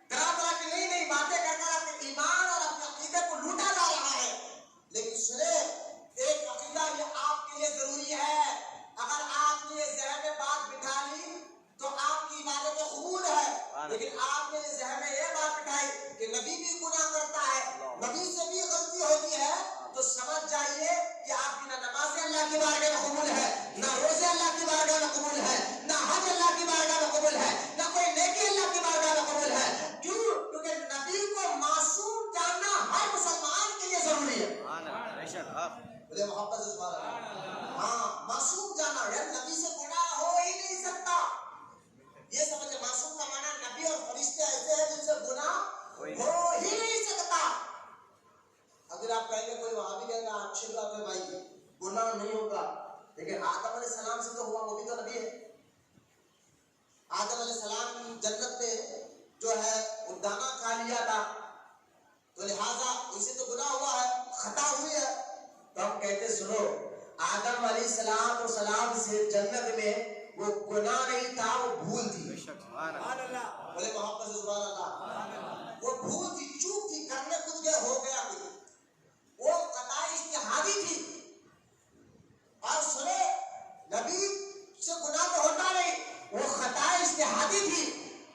طرح طرح کی نئی نئی باتیں کر کر اپنے ایمان اور اپنے عقیدے کو لوٹا جا رہا ہے. لیکن سنیں ایک عقیدہ یہ آپ کے لیے ضروری ہے. اگر آپ نے یہ ذہن میں بات بٹھا لی تو آپ کی عبادت قبول ہے. لیکن آپ نے یہ ذہن میں یہ بات بٹھائی کہ نبی بھی گناہ کرتا ہے، نبی سے بھی غلطی ہوتی ہے، تو سمجھ جائیے کہ آپ کی نہ نماز اللہ کی بارگاہ میں قبول ہے، نہ روزے اللہ کی بارگاہ میں قبول ہے، نہ حج اللہ کی بارگاہ میں قبول ہے، نہ کوئی نیکی اللہ کی بارگاہ میں قبول ہے. کیوں؟ کیونکہ نبی کو معصوم جاننا ہر مسلمان کے لیے ضروری ہے. مجھے محبت سے سبحان اللہ. ہاں معصوم جانا، یار نبی سے گناہ ہو ہی نہیں سکتا. یہ سمجھے معصوم کا معنی نبی اور فرشتے ایسے ہیں جن سے گناہ ہو ہی نہیں سکتا. اگر آپ کہیں گے کوئی وہاں بھی کہے گا اچھی بات ہے بھائی گناہ نہیں ہوگا، لیکن آدم علیہ السلام سے تو ہوا، وہ بھی تو نبی ہے. آدم علیہ السلام جنت میں جو ہے وہ دانا کھا لیا تھا تو لہٰذا اسے تو گناہ ہوا ہے، خطا ہوئی ہے. تو ہم کہتے سنو آدم علیہ السلام سے جنت میں وہ گناہ نہیں تھا، وہ بھول تھی. بولے محبت سے سبحان اللہ. وہ بھول تھی، چوک تھی، کرنے کچھ گئے ہو گیا کوئی، وہ خطا اجتہادی تھی. اور سنے نبی سے گناہ تو ہوتا نہیں، وہ خطا اجتہادی تھی.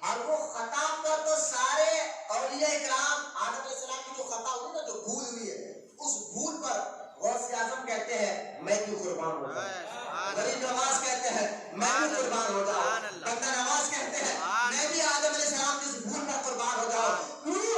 اور وہ خطا پر تو سارے اولیاء اکرام آدم علیہ السلام کی جو خطا ہوئی نا، جو بھول ہوئی ہے، اس بھول پر غوث اعظم کہتے ہیں میں کیوں قربان ہو جاؤں. غریب نواز کہتے ہیں میں بھی قربان ہو جاؤں. بندہ نواز کہتے ہیں میں بھی آدم علیہ السلام کی اس بھول پر قربان ہو جاؤں. کیوں؟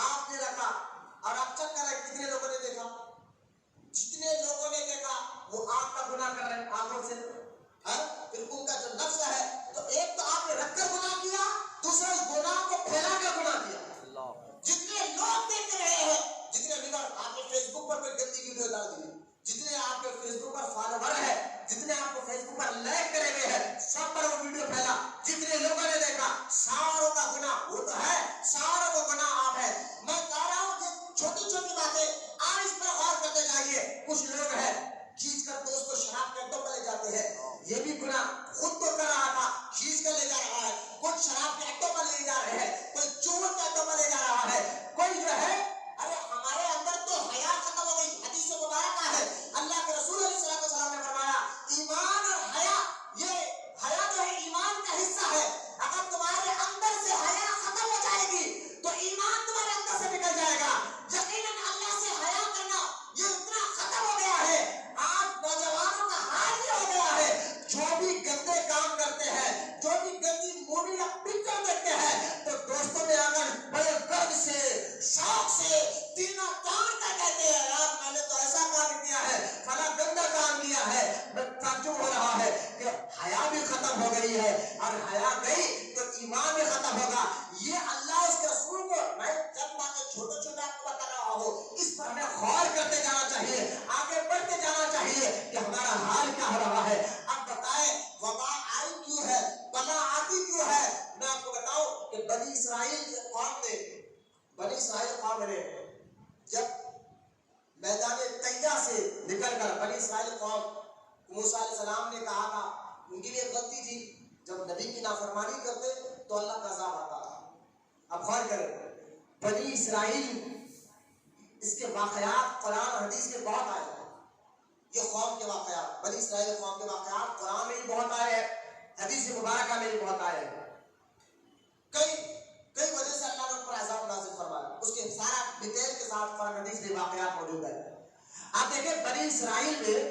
آپ نے رکھا اور آپ چیک کر رہے کتنے لوگوں نے دیکھا؟ جتنے لوگوں نے دیکھا وہ آگ کا گناہ کر رہے ہیں آنکھوں سے. پھر ان کا جو نفس ہے تو ایک تو آپ نے رکھ کر گناہ کیا, دوسرا اس گناہ کو پھیلا کر گناہ کیا. جتنے لوگ دیکھ رہے ہیں, جتنے آپ نے فیس بک پر کوئی گندی ویڈیو ڈال دی, جتنے آپ کے فیس بک پر فالوور ہے, جتنے آپ کو فیس بک پر لائک کرے ہوئے ہیں, سب پر وہ ویڈیو پھیلا, جتنے لوگوں نے دیکھا, ساروں کا گناہ وہ تو ہے, ساروں کو گناہ آپ ہے. میں کہہ رہا ہوں کہ چھوٹی چھوٹی باتیں آج اس پر غور کرتے جائیے. کچھ لوگ ہیں کھینچ کر دوست کو شراب کے اڈوں پر لے جاتے ہیں, یہ بھی گناہ خود تو کر رہا تھا, کھینچ کر لے جا رہا ہے. کچھ شراب کے اڈوں پر لے جا رہے ہیں, کوئی چور کے اڈوں پر لے جا رہا ہے, کوئی جو ہے ارے ہمارے اندر تو حیا ختم ہو گئی. حدیث مبارکہ ہے, اللہ کے رسول علیہ الصلوۃ والسلام نے فرمایا ایمان اور حیا, یہ حیا جو ہے ایمان کا حصہ ہے. اگر تمہارے اندر سے حیا ختم ہو جائے گی تو ایمان تمہارے اندر سے نکل جائے گا. یقیناً اللہ سے حیا کرنا یہ اتنا ختم ہو گیا ہے. آج نوجوانوں کا حال یہ ہو گیا ہے, جو بھی گندے کام کرتے ہیں, جو بھی گندی مووی یا پکچر دیکھتے ہیں, تو دوستوں میں آ کر بڑے گرو سے, شوق سے تینوں کام کا کہتے ہیں یار میں نے تو ایسا کام کیا ہے, فلاں گندا کام کیا ہے. میں تعجب ہو رہا ہے کہ حیا بھی ختم ہو گئی ہے, اور حیا گئی تو ایمان بھی ختم ہوگا. یہ اللہ اس کے رسول کو, میں چند باتیں چھوٹے چھوٹے آپ کو بتا رہا ہوں, اس پر ہمیں غور کرتے جانا چاہیے, آگے بڑھتے جانا چاہیے کہ ہمارا حال کیا ہو رہا ہے. اب بتائیں وبا آئی کیوں ہے, بلا آتی کیوں ہے؟ میں آپ کو بتاؤں کہ بنی اسرائیل کے قوم نے جب میدان طیہ سے نکل کر, بنی اسرائیل قوم موسیٰ علیہ السلام نے کہا تھا, ان کی بھی ایک غلطی تھی, جب نبی کی نافرمانی کرتے تو اللہ کا عذاب آتا تھا. اب غور کریں, بنی اسرائیل اس کے واقعات قرآن حدیث میں بہت آئے ہیں. یہ قوم کے واقعات, بنی اسرائیل قوم کے واقعات قرآن میں بھی بہت آئے ہیں, حدیث مبارکہ میں بھی بہت آئے ہیں. کئی وجہ سے اللہ نے ان پر عذاب نازل فرمایا, اس کے سارا ڈیٹیل کے ساتھ قرآن حدیث میں واقعات موجود ہے. آپ دیکھیں بنی اسرائیل میں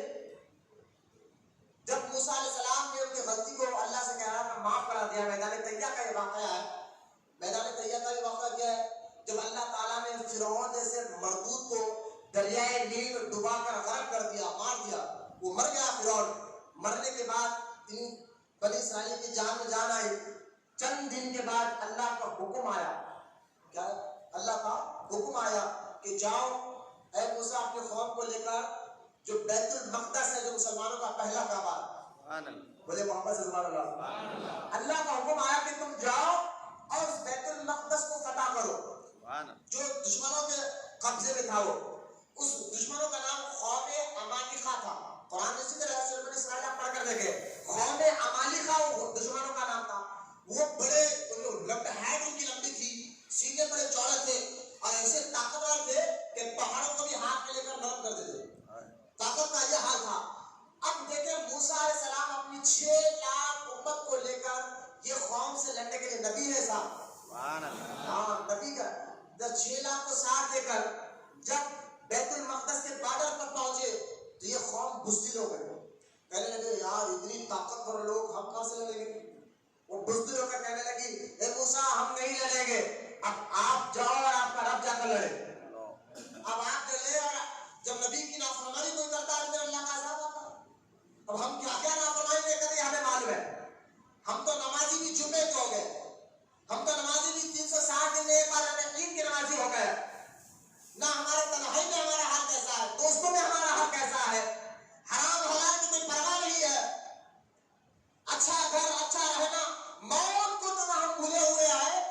جب موسیٰ علیہ السلام نے ان کی غلطی کو اللہ سے کہہ رہا معاف کرا دیا, میدان طیہ کا یہ واقعہ ہے. میدان طیہ کا یہ واقعہ کیا ہے, جب اللہ تعالیٰ نے فرعون جیسے مردود کو دریائے نیل میں ڈبا کر غرق کر دیا, مار دیا, وہ مر گیا فرعون. مرنے کے بعد بنی اسرائیل کی جان میں جان آئی. چند دن کے بعد اللہ کا حکم آیا, کیا اللہ کا حکم آیا کہ جاؤ اے موسیٰ اپنے قوم کو لے کر جو بیت المقدس ہے, جو مسلمانوں کا پہلا کعبہ ہے, بولے محمد صلی اللہ علیہ وسلم, اللہ کا حکم آیا کہ تم جاؤ اور اس بیت المقدس کو فتح کرو. جو دشمنوں کے قبضے میں تھا, وہ اس دشمنوں کا نام قوم عمالقہ تھا. قرآن میں اسی طرح سورۃ بنی اسرائیل آپ پڑھ کر دیکھیں, قوم عمالقہ وہ دشمنوں کا نام تھا. وہ بڑے ہیڈ ان کی لمبی تھی, سینے بڑے چوڑے تھے, اور ایسے طاقتور تھے کہ پہاڑوں کو بھی ہاتھ میں لے کر نرم کر دیتے. طاقت کا یہ حال تھا. اب دیکھیں موسیٰ علیہ السلام اپنی 6 لاکھ امت کو لے کر, یہ قوم سے لڑنے کے لیے نبی ہے صاحب, ہاں نبی کا 6 لاکھ کو ساتھ لے کر جب بیت المقدس کے بارڈر پر پہنچے تو یہ قوم بزدل ہو گئے. کہنے لگے یار اتنی طاقتور لوگ ہم کہاں سے لڑیں گے. وہ بزدل ہو کر کہنے لگی اے موسیٰ ہم نہیں لڑیں گے, اب آپ جاؤ اور آپ کا رب جا کر لڑے. اب آپ چلے, اور جب نبی کی نافرمانی کوئی کرتا ہے پھر اللہ کا عذاب آتا ہے. اب ہم کیا کیا نافرمانی نہیں کرتے ہمیں معلوم ہے. ہم تو نمازی بھی جمعے کے ہو گئے, ہم تو نمازی بھی 360 دن میں ایک بار عید کے نمازی ہو گئے. نہ ہمارے تنہائی میں ہمارا حال کیسا ہے, دوستوں میں ہمارا حال کیسا ہے, حرام حلال کی کوئی پرواہ نہیں ہے. اچھا گھر, اچھا رہنا, موت کو تو ہم بھولے ہوئے آئے.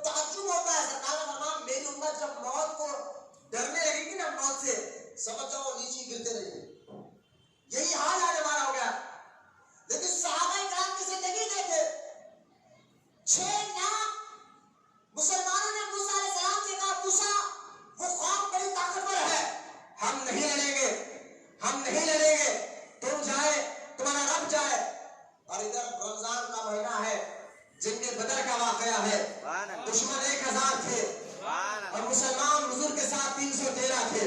تعجب ہوتا ہے, سرکار نے فرمایا میری امت جب موت کو ڈرنے لگے گی نا موت سے, سمجھ جاؤ نیچے گرتے رہیں گے. یہی حال آج ہمارا ہو گیا. لیکن صحابہ کرام کی زندگی دیکھے, 6 لاکھ مسلمانوں نے موسیٰ علیہ السلام سے کہا موسیٰ وہ قوم بڑی طاقتور ہے, ہم نہیں لڑیں گے, ہم نہیں لڑیں گے, تم جائے, تمہارا رب جائے. اور ادھر رمضان کا مہینہ ہے, جن کے بدر کا واقعہ ہے, دشمن 1000 تھے اور مسلمان حضور کے ساتھ 313 تھے.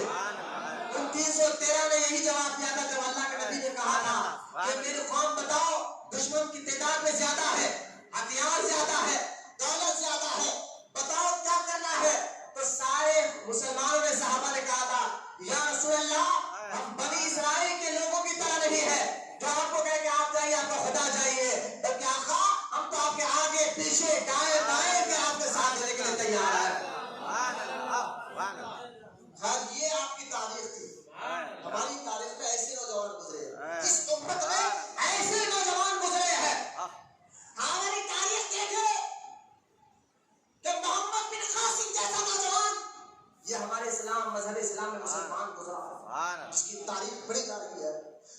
ان 313 نے یہی جواب دیا تھا جب اللہ کے نبی نے کہا تھا کہ میری قوم بتاؤ دشمن کی تعداد میں زیادہ ہے, ہتھیار زیادہ ہے, دولت زیادہ ہے, بتاؤ کیا کرنا ہے. تو خیر یہ آپ کی تاریخ تھی. ہماری تاریخ میں ایسے نوجوان گزرے ہیں, اس امت میں ایسے نوجوان گزرے ہیں. ہماری تاریخ دیکھے کہ محمد بن قاسم جیسا نوجوان, یہ ہمارے اسلام مذہب اسلام میں مسلمان گزرا, جس کی تاریخ پڑھی جا رہی ہے.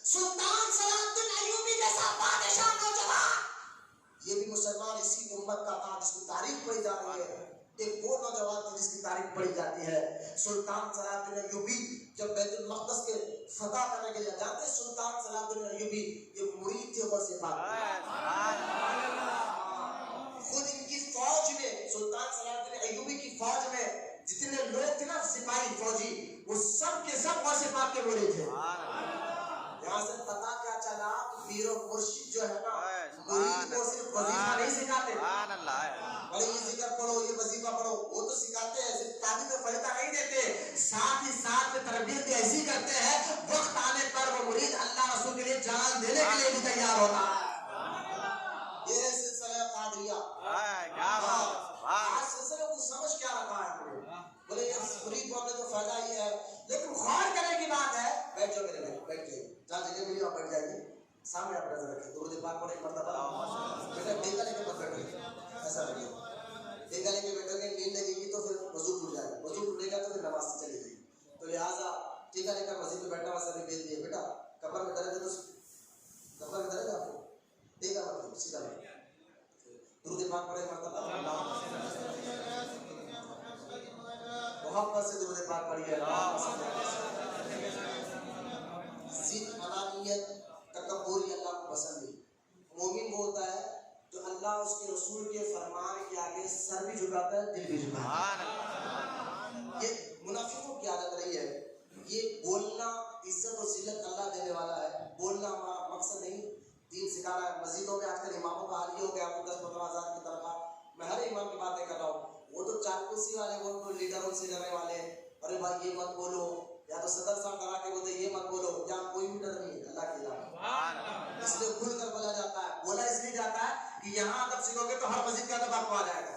سلطان سلام الدین ایوبی جیسا بادشاہ نوجوان, یہ بھی مسلمان اسی امت کا تھا جس کی تاریخ پڑھی جا رہی ہے. ایک وہ نوجوان تھا جس کی تاریخ پڑھی جاتی ہے. سلطان سلام الدین ایوبی جب بیت المقدس کے فتح کرنے کے لیے جاتے, سلطان سلام الدین ایوبی یہ مرید تھے غوث پاک. خود ان کی فوج میں, سلطان سلام الدین ایوبی کی فوج میں جتنے لوگ تھے نا سپاہی فوجی, وہ سب کے سب غوث پاک کے مرید تھے. یہاں سے پتا کیا چلا کہ پیر و مرشد جو ہے نا مرید کو صرف وظیفہ نہیں سکھاتے, بھائی یہ ذکر پڑھو یہ وظیفہ پڑھو, وہ تو سکھاتے ہیں, صرف تعلیم میں فائدہ نہیں دیتے, ساتھ ہی ساتھ میں تربیت ایسی کرتے ہیں وقت آنے پر وہ مرید اللہ رسول کے لیے جان دینے کے لیے بھی تیار ہوتا ہے. یہ سلسلہ قادریہ. آج سلسلے کو سمجھ کیا رکھا ہے, بولے یہ مرید کو تو فائدہ ہی ہے, لیکن غور کرنے کی بات ہے. بیٹھ جاؤ میرے بھائی, بیٹھ جائیے, جہاں جگہ ملی آپ بیٹھ جائیے, سامنے آپ نظر رکھیں, درود پاک پڑھیں ایک مرتبہ. بیٹا ٹیکا لے کے مت بیٹھو, ایسا رکھیے, ٹیکا لے کے بیٹھو گے نیند لگے گی تو پھر وضو ٹوٹ جائے گا, وضو ٹوٹے گا تو پھر نماز سے چلی جائے گی. تو لہٰذا ٹیکا لے کر مسجد میں بیٹھنا ہوا سب نے بھیج دیا. بیٹا کمر میں درد ہے تو کمر میں درد ہے آپ کو, ٹیکا مت سیدھا بیٹھو, درود پاک پڑھیں مرتبہ, محبت سے درود پاک پڑھیے. ضد انانیت تکبر اللہ کو پسند نہیں. مومن وہ ہوتا ہے جو اللہ اس کے رسول کے فرمان کے آگے سر بھی جھکاتا ہے, دل بھی جھکاتا ہے. یہ منافقوں کی عادت رہی ہے. یہ بولنا عزت و ذلت اللہ دینے والا ہے, بولنا ہمارا مقصد نہیں, دین سکھانا ہے. مسجدوں میں آج کل اماموں کا حال یہ ہو گیا, 10-15 ہزار کی تنخواہ. میں ہر امام کی باتیں کر رہا ہوں, وہ تو 4 کرسی والے, وہ لیڈروں سے ڈرنے والے, ارے بھائی یہ مت بولو, یا تو صدر صاحب ڈرا کے بولتے یہ مت بولو. یہاں کوئی بھی ڈر نہیں ہے اللہ کے علاوہ, اس لیے کھل کر بولا جاتا ہے. بولا اس لیے جاتا ہے کہ یہاں ادب سیکھو گے تو ہر مسجد کا ادب آپ کو آ جائے گا.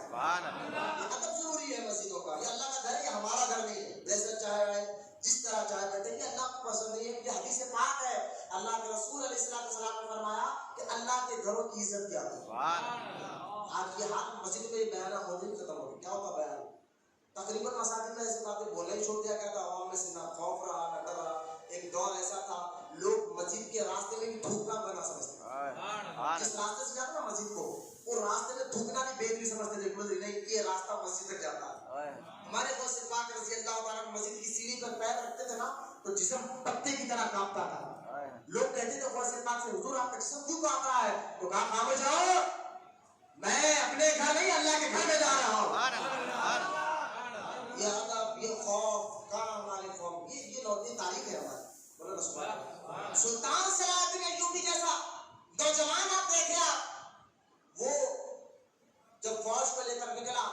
یہ ادب ضروری ہے مسجدوں کا. یہ اللہ کا گھر ہے, یہ ہمارا گھر نہیں ہے. جیسا چاہے رہے, جس طرح چاہے بیٹھے, یہ اللہ کو پسند نہیں ہے. یہ حدیث پاک ہے, اللہ کے رسول علیہ السلام نے فرمایا کہ اللہ کے گھروں کی عزت کیا ہے. آج یہ حال مسجد میں یہ بیان ہوتے ہی ختم ہو گیا. کیا ہوتا بیان, تقریباً مساجد میں ایسی باتیں بولنا ہی چھوڑ دیا گیا تھا. عوام میں سے نہ خوف رہا نہ ڈر رہا. ایک دور ایسا تھا لوگ مسجد کے راستے میں بھی تھوکنا بنا سمجھتے تھے. جس راستے سے جاتا نا مسجد کو, وہ راستے میں تھوکنا بھی بہتری سمجھتے تھے, نہیں یہ راستہ مسجد تک جاتا ہے. ہمارے غوث پاک رضی اللہ تعالیٰ مسجد کی سیڑھی پر پیر رکھتے تھے نا تو جسم پتے کی طرح کانپتا تھا. لوگ کہتے تھے غوث پاک سے, حضور آپ کا جسم کیوں کانپ رہا ہے؟ تو کہا خاموش جاؤ, میں اپنے گھر نہیں اللہ کے گھر میں جا رہا ہوں. یہ ادب, یہ خوف, کام والے خوف, یہ لوٹی تاریخ ہے ہماری. سلطان صلاح الدین ایوبی جیسا نوجوان آپ دیکھیں, آپ وہ جب فوج کو لے کر نکلا,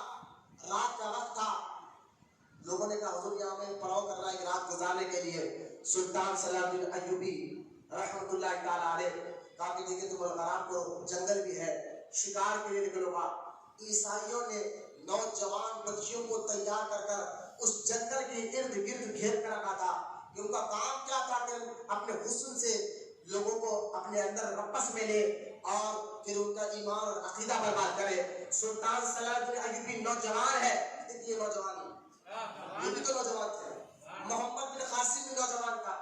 رات کا وقت تھا, لوگوں نے کہا حضور یہاں میں پڑاؤ کر رہا ہے ایک رات گزارنے کے لیے. سلطان صلاح الدین ایوبی رحمۃ اللہ تعالی علیہ کہا کہ دیکھیں تم آرام کرو, جنگل بھی ہے, شکار کے لیے نکلو گا. عیسائیوں نے نوجوان بچیوں کو تیار کر کر اس جنگل کے ارد گرد گھیر کر رکھا تھا کہ ان کا کام کیا تھا کہ اپنے حسن سے لوگوں کو اپنے اندر رپس میں لے اور پھر ان کا ایمان اور عقیدہ برباد کرے. سلطان صلاح الدین ایوبی نوجوان ہے, یہ نوجوان یہ بھی تو نوجوان تھے. محمد بن قاسم بھی نوجوان تھا.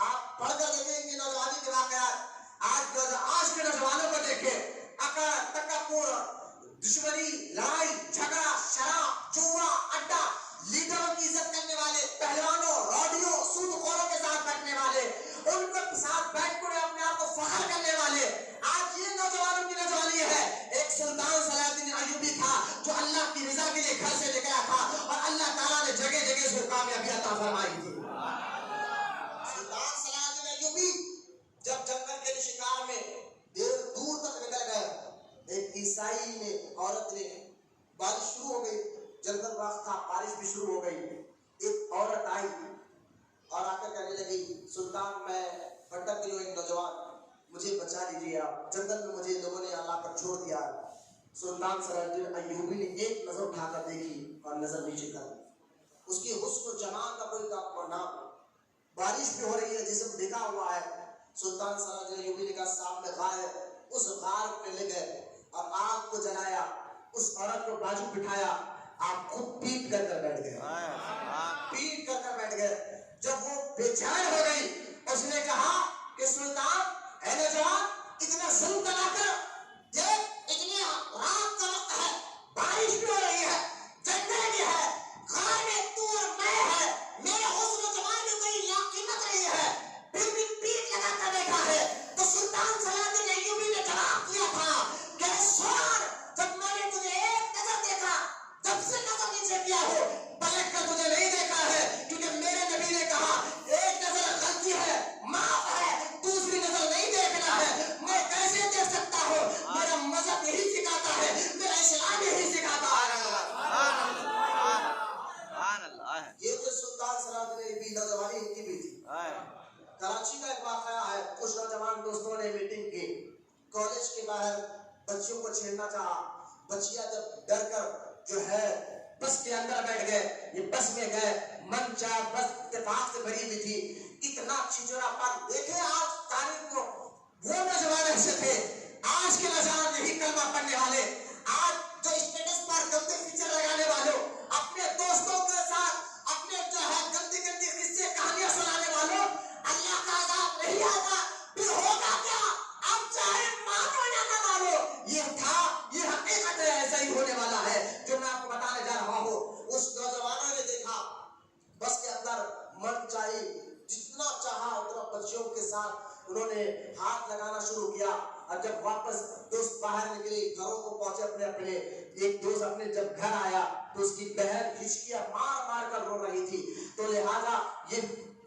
آپ پڑھ کر دیکھیں گے نوجوانی کے واقعات. آج کے نوجوانوں کو دیکھیں, اکڑ تکبر, دشمنی, لڑائی جھگڑا, شراب, جوا اڈا, لیڈروں کی عزت کرنے والے, پہلوانوں, روڈیوں, سود خوروں کے ساتھ بیٹھنے والے, ان کے ساتھ بیٹھ کر اپنے آپ کو فخر کرنے والے. آج یہ نوجوانوں کی نوجوانی ہے. ایک سلطان صلاح الدین ایوبی تھا جو اللہ کی رضا کے لیے گھر سے نکلا تھا اور اللہ تعالیٰ نے جگہ جگہ اس کو کامیابی عطا فرمائی تھی. سلطان صلاح الدین ایوبی جب جنگل کے شکار میں دیر دور تک نکل گئے, ایک عیسائی نے, عورت نے, بارش شروع ہو گئی, جنگل وقت تھا, بارش بھی شروع ہو گئی. ایک عورت آئی اور آ کر کہنے لگی, سلطان میں بھٹک گئی ہوں, ایک نوجوان, مجھے بچا لیجیے آپ, جنگل میں مجھے لوگوں نے لا کر چھوڑ دیا. سلطان صلاح الدین ایوبی نے ایک نظر اٹھا کر دیکھی اور نظر نیچے کر دی. اس کی حسن و جمال کا کوئی نام. بارش بھی ہو رہی ہے، جسم ڈھکا ہوا ہے. سلطان سراج ایوبی نے کہا سامنے غار ہے، اس غار پہ لے گئے اور آگ کو جلایا، اس عورت کو بازو بٹھایا، آپ خود پیٹ کر بیٹھ گئے، پیٹ کر بیٹھ گئے. جب وہ بے چین ہو گئی، اس نے کہا کہ سلطان اے نوجوان، اتنا ظلم کرا کر دیکھ، اتنی رات کا وقت ہے، بارش بھی ہو رہی ہے، جنگل بھی ہے، غار میں تو اور میں ہے، میرے حسن و جمال میں کوئی قیمت نہیں ہے، پھر بھی پیٹ لگا کر بیٹھا ہے. تو سلطان صلاح الدین ایوبی نے جواب دیا تھا کہ سن، جب میں نے تجھے ایک نظر دیکھا، جب سے نظر نیچے کیا ہو، پلٹ کر تجھے نہیں دیکھا ہے، کیونکہ میرے نبی نے کہا ایک نظر غلطی ہے، معاف ہے، دوسری نظر نہیں دیکھنا ہے. میں کیسے دیکھ سکتا ہوں؟ میرا مذہب یہی سکھاتا ہے، میرا اسلام یہی سکھاتا ہے. یہ جو سلطان صلاح الدین ایوبی نوجوانی ان کی بھی تھی. کراچی کا ایک واقعہ ہے، کچھ نوجوان دوستوں نے میٹنگ کی، کالج کے باہر بچیوں کو چھیڑنا چاہا. بچیاں جب ڈر کر جو ہے بس کے اندر بیٹھ گئے، یہ بس میں گئے، من چاہ بس اتفاق سے بھری ہوئی تھی. اتنا چھچورا پن دیکھیں آج تاریخ کو، وہ نوجوان ایسے تھے. آج کے نوجوان یہی کلمہ پڑھنے والے، آج جو اسٹیٹس پر گندے فیچر لگانے والوں، اپنے دوستوں کے ساتھ اپنے جو ہے گندی گندی قصے کہانیاں سنانے والوں، اللہ کا عذاب نہیں آتا. پھر ہوگا کیا؟ اب چاہے مانو یا نہ مانو، یہ تھا، یہ حقیقت ہے، ایسا ہی ہونے والا ہے جو میں آپ کو بتانے جا رہا ہوں. اس نوجوانوں نے دیکھا بس کے اندر من چاہی جتنا چاہا اتنا بچیوں کے ساتھ انہوں نے ہاتھ لگانا شروع کیا. اور جب واپس دوست باہر نکلے، گھروں کو پہنچے اپنے اپنے، ایک دوست اپنے جب گھر آیا تو اس کی بہن ہچکیاں مار مار کر رو رہی تھی. تو لہذا یہ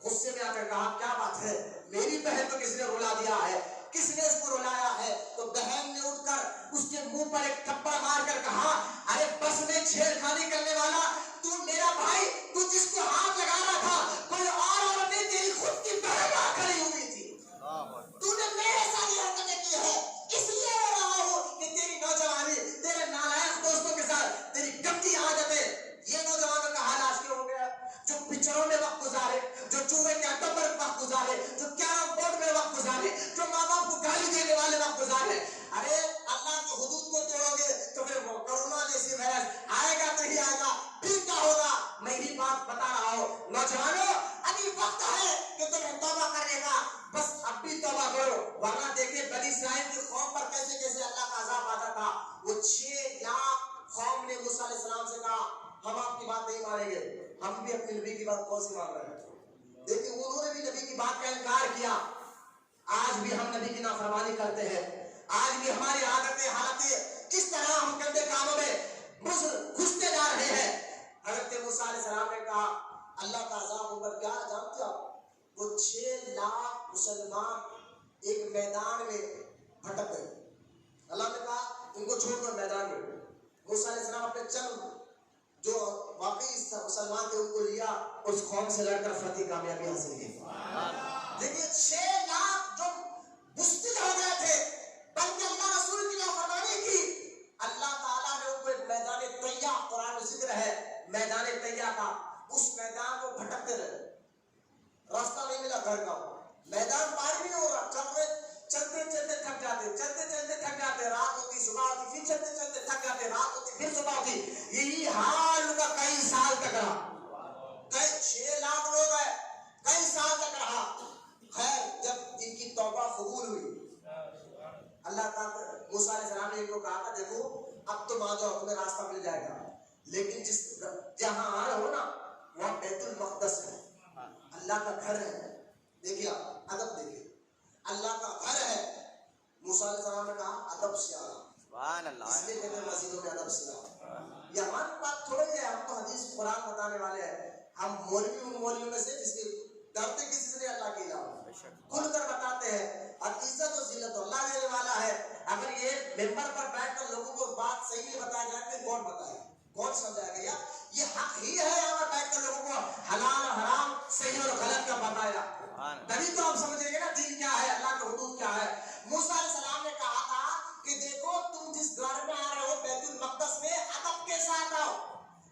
غصے میں آ کر کہا کیا بات ہے، میری بہن کو کس نے رلا دیا ہے، کس نے اس کو رلایا ہے؟ تو بہن نے اٹھ کر اس کے منہ پر ایک تھپڑ مار کر کہا ارے بس میں چھیڑخانی کرنے والا تو میرا بھائی، تو جس کو ہاتھ لگا رہا تھا کوئی اور عورت نہیں، تیری خود کی بہن آ کھڑی ہوئی تھی، تو نے میرے ساتھ یہ حرکتیں کی ہے، اس لیے رو رہا ہوں کہ تیری نوجوانی، تیرے نالائق دوستوں کے ساتھ تیری گندی عادتیں. یہ نوجوانوں کا حال آج کیا ہو گیا، جو پکچروں میں وقت گزارے، جو چوہے کے اڈوں پر وقت گزارے، جو کیرم بورڈ میں وقت گزارے، جو ماں باپ کو گالی دینے والے وقت گزارے. ارے اللہ کی حدود کو توڑو گے تو پھر کرونا جیسی وائرس آئے گا تو ہی آئے گا، پھر کیا ہوگا؟ میں یہ بات بتا رہا ہوں نوجوانوں، ابھی وقت ہے کہ تمہیں توبہ کرنے کا، بس اب بھی توبہ کرو، ورنہ دیکھیں بنی اسرائیل کی قوم پر کیسے کیسے اللہ کا عذاب آتا تھا. وہ 6 لاکھ قوم نے موسیٰ علیہ السلام سے کہا ہم آپ کی بات نہیں مانیں گے. ہم بھی اپنے نبی کی بات کون سی مان رہے ہیں؟ لیکن انہوں نے بھی نبی کی بات کا انکار کیا. آج بھی ہم نبی کی نافرمانی کرتے ہیں، آج بھی ہماری عادتیں حالتیں کس طرح ہم گندے کاموں میں گھستے جا رہے ہیں. حضرت موسیٰ علیہ السلام نے کہا اللہ کا عذاب اوپر کیا جانتے ہو؟ وہ 6 لاکھ مسلمان ایک میدان میں بھٹک گئے. اللہ نے کہا ان کو چھوڑ دو میدان میں. موسیٰ علیہ السلام اپنے چند جو واقعی مسلمان تھے ان کو لیا، اس قوم سے لڑ کر فتح کامیابی حاصل کی. دیکھیے 6 لاکھ جو مستد ہو گئے تھے بلکہ اللہ رسول کی نافرمانی کی، اللہ تعالیٰ نے ان کو ایک میدان طیہ، قرآن میں ذکر ہے میدان طیہ کا، اس میدان کو بھٹکتے رہے، راستہ نہیں ملا گھر کا، میدان پار نہیں ہو رہا، چلتے چلتے تھک جاتے، چلتے چلتے تھک جاتے، رات ہوتی صبح ہوتی، پھر چلتے چلتے تھک جاتے، رات ہوتی پھر صبح ہوتی. یہی حال ان کا کئی سال تک رہا، 6 لاکھ لوگ ہیں، کئی سال تک رہا. خیر جب ان کی توبہ قبول ہوئی، اللہ تعالیٰ موسیٰ علیہ السلام نے ان کو کہا تھا دیکھو اب تم آ جاؤ، تمہیں راستہ مل جائے گا، لیکن جہاں آ رہے ہو نا وہاں بیت المقدس ہے، اللہ کا گھر ہے. دیکھیے آپ ادب دیکھیے، اللہ کا گھر ہے. موسیٰ علیہ السلام نے کہا ادب سے آ رہا، اس لیے کہتے ہیں مسجدوں میں ادب سے آ. یہ ہماری بات تھوڑی ہے، ہم تو حدیث قرآن بتانے والے ہیں. ہم مولوی ان مولویوں میں سے جس کے ڈرتے کسی سے اللہ کے علاوہ کھل کر بتاتے ہیں، اور عزت و ذلت اللہ دینے والا ہے. اگر یہ ممبر پر بیٹھ کر لوگوں کو بات صحیح نہیں بتایا جائے تو کون بتائے، کون سمجھائے گا؟ یہ حق ہی ہے یہاں پر بیٹھ کر لوگوں کو حلال اور حرام، صحیح اور غلط کا بتایا، تبھی تو آپ سمجھیں گے نا دین کیا ہے، اللہ کا حدود کیا ہے. موسیٰ علیہ السلام نے کہا تھا کہ دیکھو تم جس گھر میں آ رہے ہو بیت المقدس میں ادب کے ساتھ آؤ،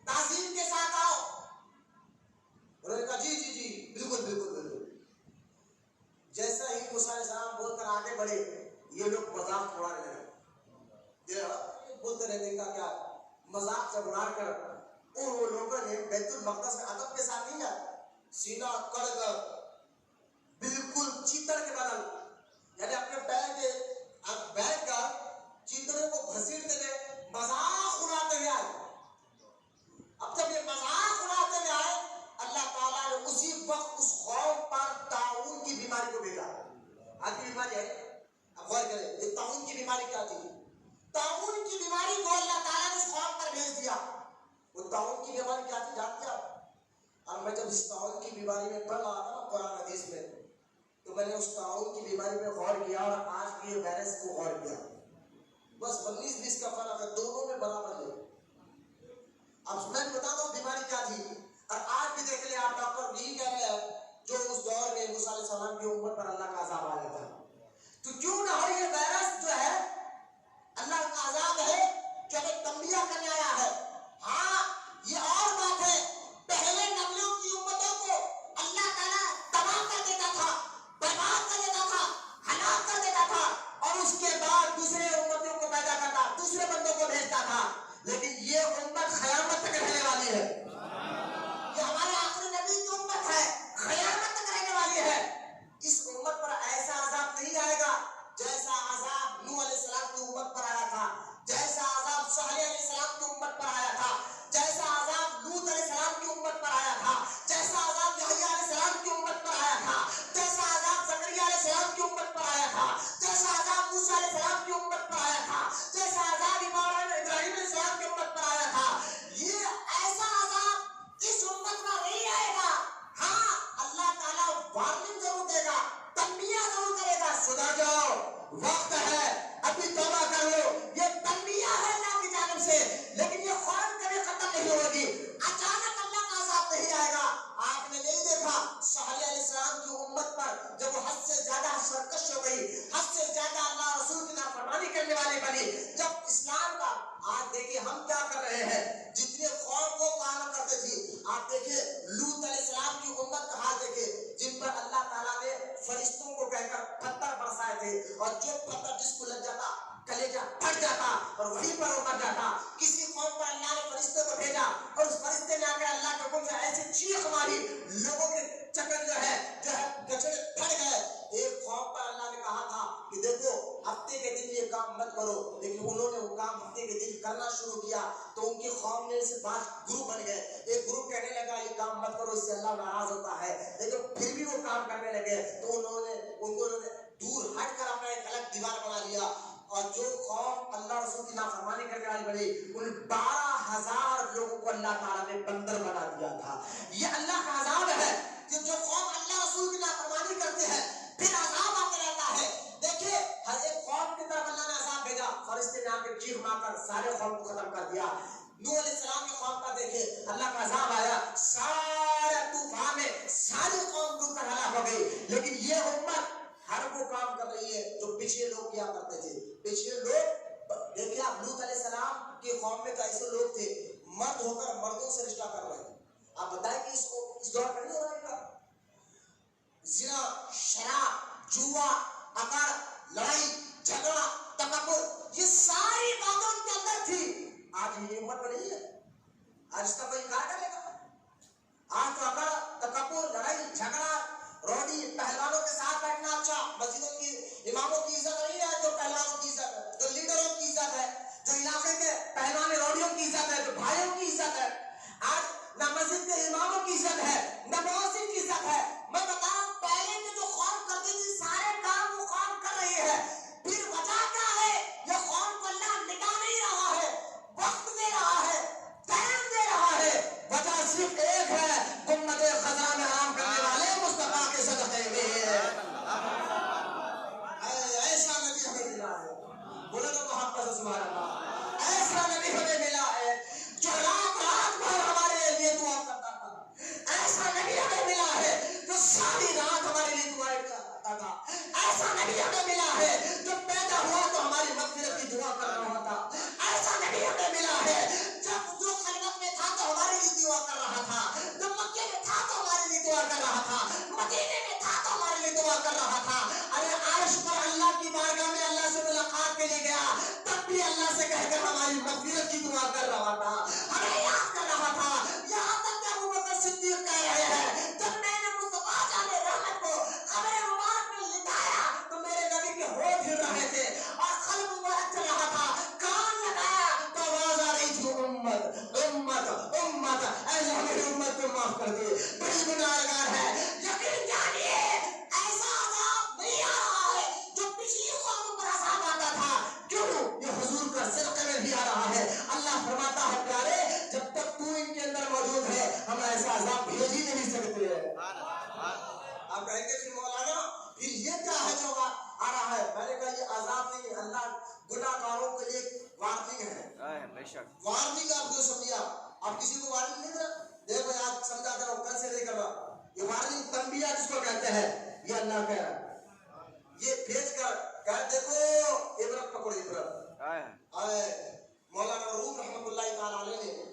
تعظیم کے ساتھ آؤ. انہوں نے کہا جی جی جی بالکل بالکل بالکل. جیسا ہی موسیٰ علیہ السلام بول کر آگے بڑھے یہ لوگ مذاق اڑانے لگے. یہ بولتے رہنے کا کیا مذاق سے اڑا کر ان لوگوں نے بیت المقدس میں ادب کے ساتھ نہیں جایا, سینہ کڑ کر بالکل چیتڑ کے بدل, یعنی اپنے پیر کے بیٹھ کر چیتڑوں کو گھسیٹتے ہوئے مذاق اڑاتے ہوئے آئے. اب جب یہ مذاق اڑاتے ہوئے آئے اللہ تعالیٰ نے اسی وقت اس قوم پر طاعون کی بیماری کو بھیجا. آج کی بیماری ہے, اب غور کریں یہ طاعون کی بیماری کیا تھی. طاعون کی بیماری کو اللہ تعالیٰ نے اس قوم پر بھیج دیا. وہ طاعون کی بیماری کیا تھی جانتے آپ؟ اور میں جب اس طاعون کی بیماری میں پڑھ رہا تھا قرآن حدیث میں تو میں نے اس طاعون کی بیماری میں غور کیا اور آج کے وائرس کو غور کیا. بس 19-20 کا فرق ہے, دونوں میں برابر ہے. اب میں بتاتا ہوں بیماری کیا تھی. اور آج بھی دیکھ لیں آپ ڈاکٹر یہی کہہ رہے ہیں جو اس دور میں موسیٰ علیہ السلام کی امت پر اللہ کا عذاب آیا تھا. تو کیوں نہ ہو یہ وائرس جو ہے اللہ کا عذاب ہے کہ ہمیں تنبیہ کرنے آیا ہے. ہاں یہ اور بات ہے, پہلے نبیوں کی امتوں کو اللہ تعالیٰ تباہ کر دیتا تھا, برباد کر دیتا تھا, ہلاک کر دیتا تھا, اور اس کے بعد دوسرے امتوں کو پیدا کرتا, دوسرے بندوں کو بھیجتا تھا. لیکن یہ امت قیامت تک رہنے والی ہے. یہ ہمارے آخری نبی کی امت ہے, قیامت تک رہنے والی ہے. اس امت پر ایسا عذاب نہیں آئے گا جیسا عذاب نوح علیہ السلام کی امت پر آیا تھا, جیسا عذاب صالح علیہ السلام کی امت پر آیا تھا, جیسا عذاب لوط علیہ السلام کی امت پر آیا تھا, جیسا عذاب یحییٰ علیہ السلام کی امت پر آیا تھا, جیسا عذاب زکریا علیہ السلام کی امت پر آیا تھا, جیسا عذاب موسیٰ علیہ السلام کی امت پر آیا تھا, جیسا عذاب ابراہیم علیہ السلام کی امت پر آیا تھا. یہ ایسا عذاب اس امت پر نہیں آئے گا. ہاں اللہ تعالیٰ وارننگ ضرور دے گا, تنبیہ ضرور کرے گا, سدھر جاؤ وقت ہے, ابھی توبہ کر لو. یہ تنبیہ ہے اللہ کی جانب سے, لیکن یہ خوف کبھی ختم نہیں ہوگی. اچانک اللہ کا عذاب نہیں آئے گا. آپ نے نہیں دیکھا صالح علیہ السلام کی امت پر جب وہ حد سے زیادہ سرکش ہو گئی, حد سے زیادہ اللہ رسول کی نافرمانی کرنے والی بنی, جب اسلام کا آج دیکھیے ہم کیا کر رہے ہیں, جتنے خوف وہ کام کرتے تھے. آپ دیکھیے لوط علیہ السلام کی امت کا حال دیکھیے, جن پر اللہ تعالیٰ نے فرشتوں کو کہہ کر پتھر برسائے تھے, اور جو پتھر جس کو لگ جاتا کلیجہ پھٹ جاتا اور وہیں پر وہ مر جاتا. کسی قوم پر اللہ نے فرشتے کو بھیجا اور اس فرشتے نے آ کے اللہ کے حکم سے ایسی چیخ ماری, لوگوں کے چکر جو ہے گچڑے پھٹ گئے. ایک قوم پر اللہ نے کہا تھا کہ دیکھو ہفتے کے دن یہ کام مت کرو, لیکن انہوں نے وہ کام ہفتے کے دن کرنا شروع کیا تو ان کی قوم نے سے 5 گروپ بن گئے. ایک گروپ کہنے لگا یہ کام مت کرو, اس سے اللہ ناراض ہوتا ہے, لیکن پھر بھی وہ کام کرنے لگے تو انہوں نے دور ہٹ کر اپنا ایک الگ دیوار بنا لیا. اور جو قوم اللہ رسول کی نافرمانی کرنے والی بنی, ان 12,000 لوگوں کو اللہ تعالیٰ نے بندر بنا دیا تھا. یہ اللہ کا عذاب ہے کہ جو قوم اللہ رسول کی نافرمانی کرتے ہیں پھر عذاب آتے رہتا ہے. دیکھیے ہر ایک قوم کی طرف اللہ نے عذاب بھیجا, فرشتے نے آ کے چیخ مار کر سارے قوم کو ختم کر دیا. نوح علیہ السلام کی قوم کا دیکھیے اللہ کا عذاب آیا, سارے طوفان میں ساری قوم ڈوب کر ہلاک ہو گئی. لیکن یہ امت ہر وہ کام کر رہی ہے جو پچھلے لوگ کیا کرتے تھے. پچھلے لوگ دیکھیے آپ لوط علیہ السلام کے قوم میں ایسے لوگ تھے مرد ہو کر مردوں سے رشتہ کر رہے ہیں. آپ بتائیں کہ اس دور پر نہیں ہو رہا ہے زنا, شراب, جوا, عقر, لڑائی جھگڑا, تکبر, یہ ساری باتیں ان کے اندر تھی. آج یہ امت میں نہیں ہے. آج اس کا کوئی کار کرے گا؟ آج تو عقر, تکبر, لڑائی جھگڑا, روڈی پہلوانوں کے ساتھ بیٹھنا اچھا, مسجدوں کی اماموں کی عزت نہیں ہے جو پہلوانوں کی عزت ہے, جو لیڈروں کی عزت ہے, جو علاقے کے پہلوان روڈیوں کی عزت ہے, جو بھائیوں کی عزت ہے. آج نہ مسجد کے اماموں کی عزت ہے نہ مؤذن کی عزت ہے. میں بتاؤں پہلے کے جو خوف کرتی تھی سارے کام وہ خوف کر رہی ہے. پھر وجہ کیا ہے؟ یہ خوف کو اللہ نکال نہیں رہا ہے, وقت دے رہا ہے, ٹائم دے رہا ہے. وجہ صرف ایک ہے, گنبد خضرا میں آرام کرنے والے مصطفیٰ کے صدقے میں. ایسا نبی ہمیں ملا ہے, بولے تو محبت سے سبحان اللہ. ایسا نبی ہمیں ملا ہے جو رات بھر ہمارے لیے دعا کرتا تھا. امت ایسا میری امت کو معاف کر دے، بڑی گناہگار ہے۔ یقین جانیے ایسا عذاب نہیں آ رہا ہے جو پچھلی قوموں پر عذاب آتا تھا۔ کیوں؟ یہ حضور کا صدقے میں بھی آ رہا ہے۔ اللہ فرماتا ہے پیارے جب تک تو ان کے اندر موجود ہے ہم ایسا عذاب بھیج ہی نہیں سکتے ہیں۔ آپ کہیں گے کہ مولانا پھر یہ کیا ہے جو آ رہا ہے؟ میں نے کہا یہ عذاب نہیں ہے، اللہ گناہ گاروں کے لیے وارننگ ہے۔
بے شک
وارننگ آپ نے سمجھا؟ آپ کسی کو وارننگ نہیں دے؟ دیکھو آج سمجھا دے رہا ہوں، کل سے نہیں کر رہا۔ یہ وارننگ تنبیہ جس کو کہتے ہیں، یہ اللہ کہہ رہا ہے۔ یہ بھیج کر کہہ دیکھو عبرت پکڑو عبرت۔ آئے مولانا روم رحمۃ اللہ تعالیٰ علیہ نے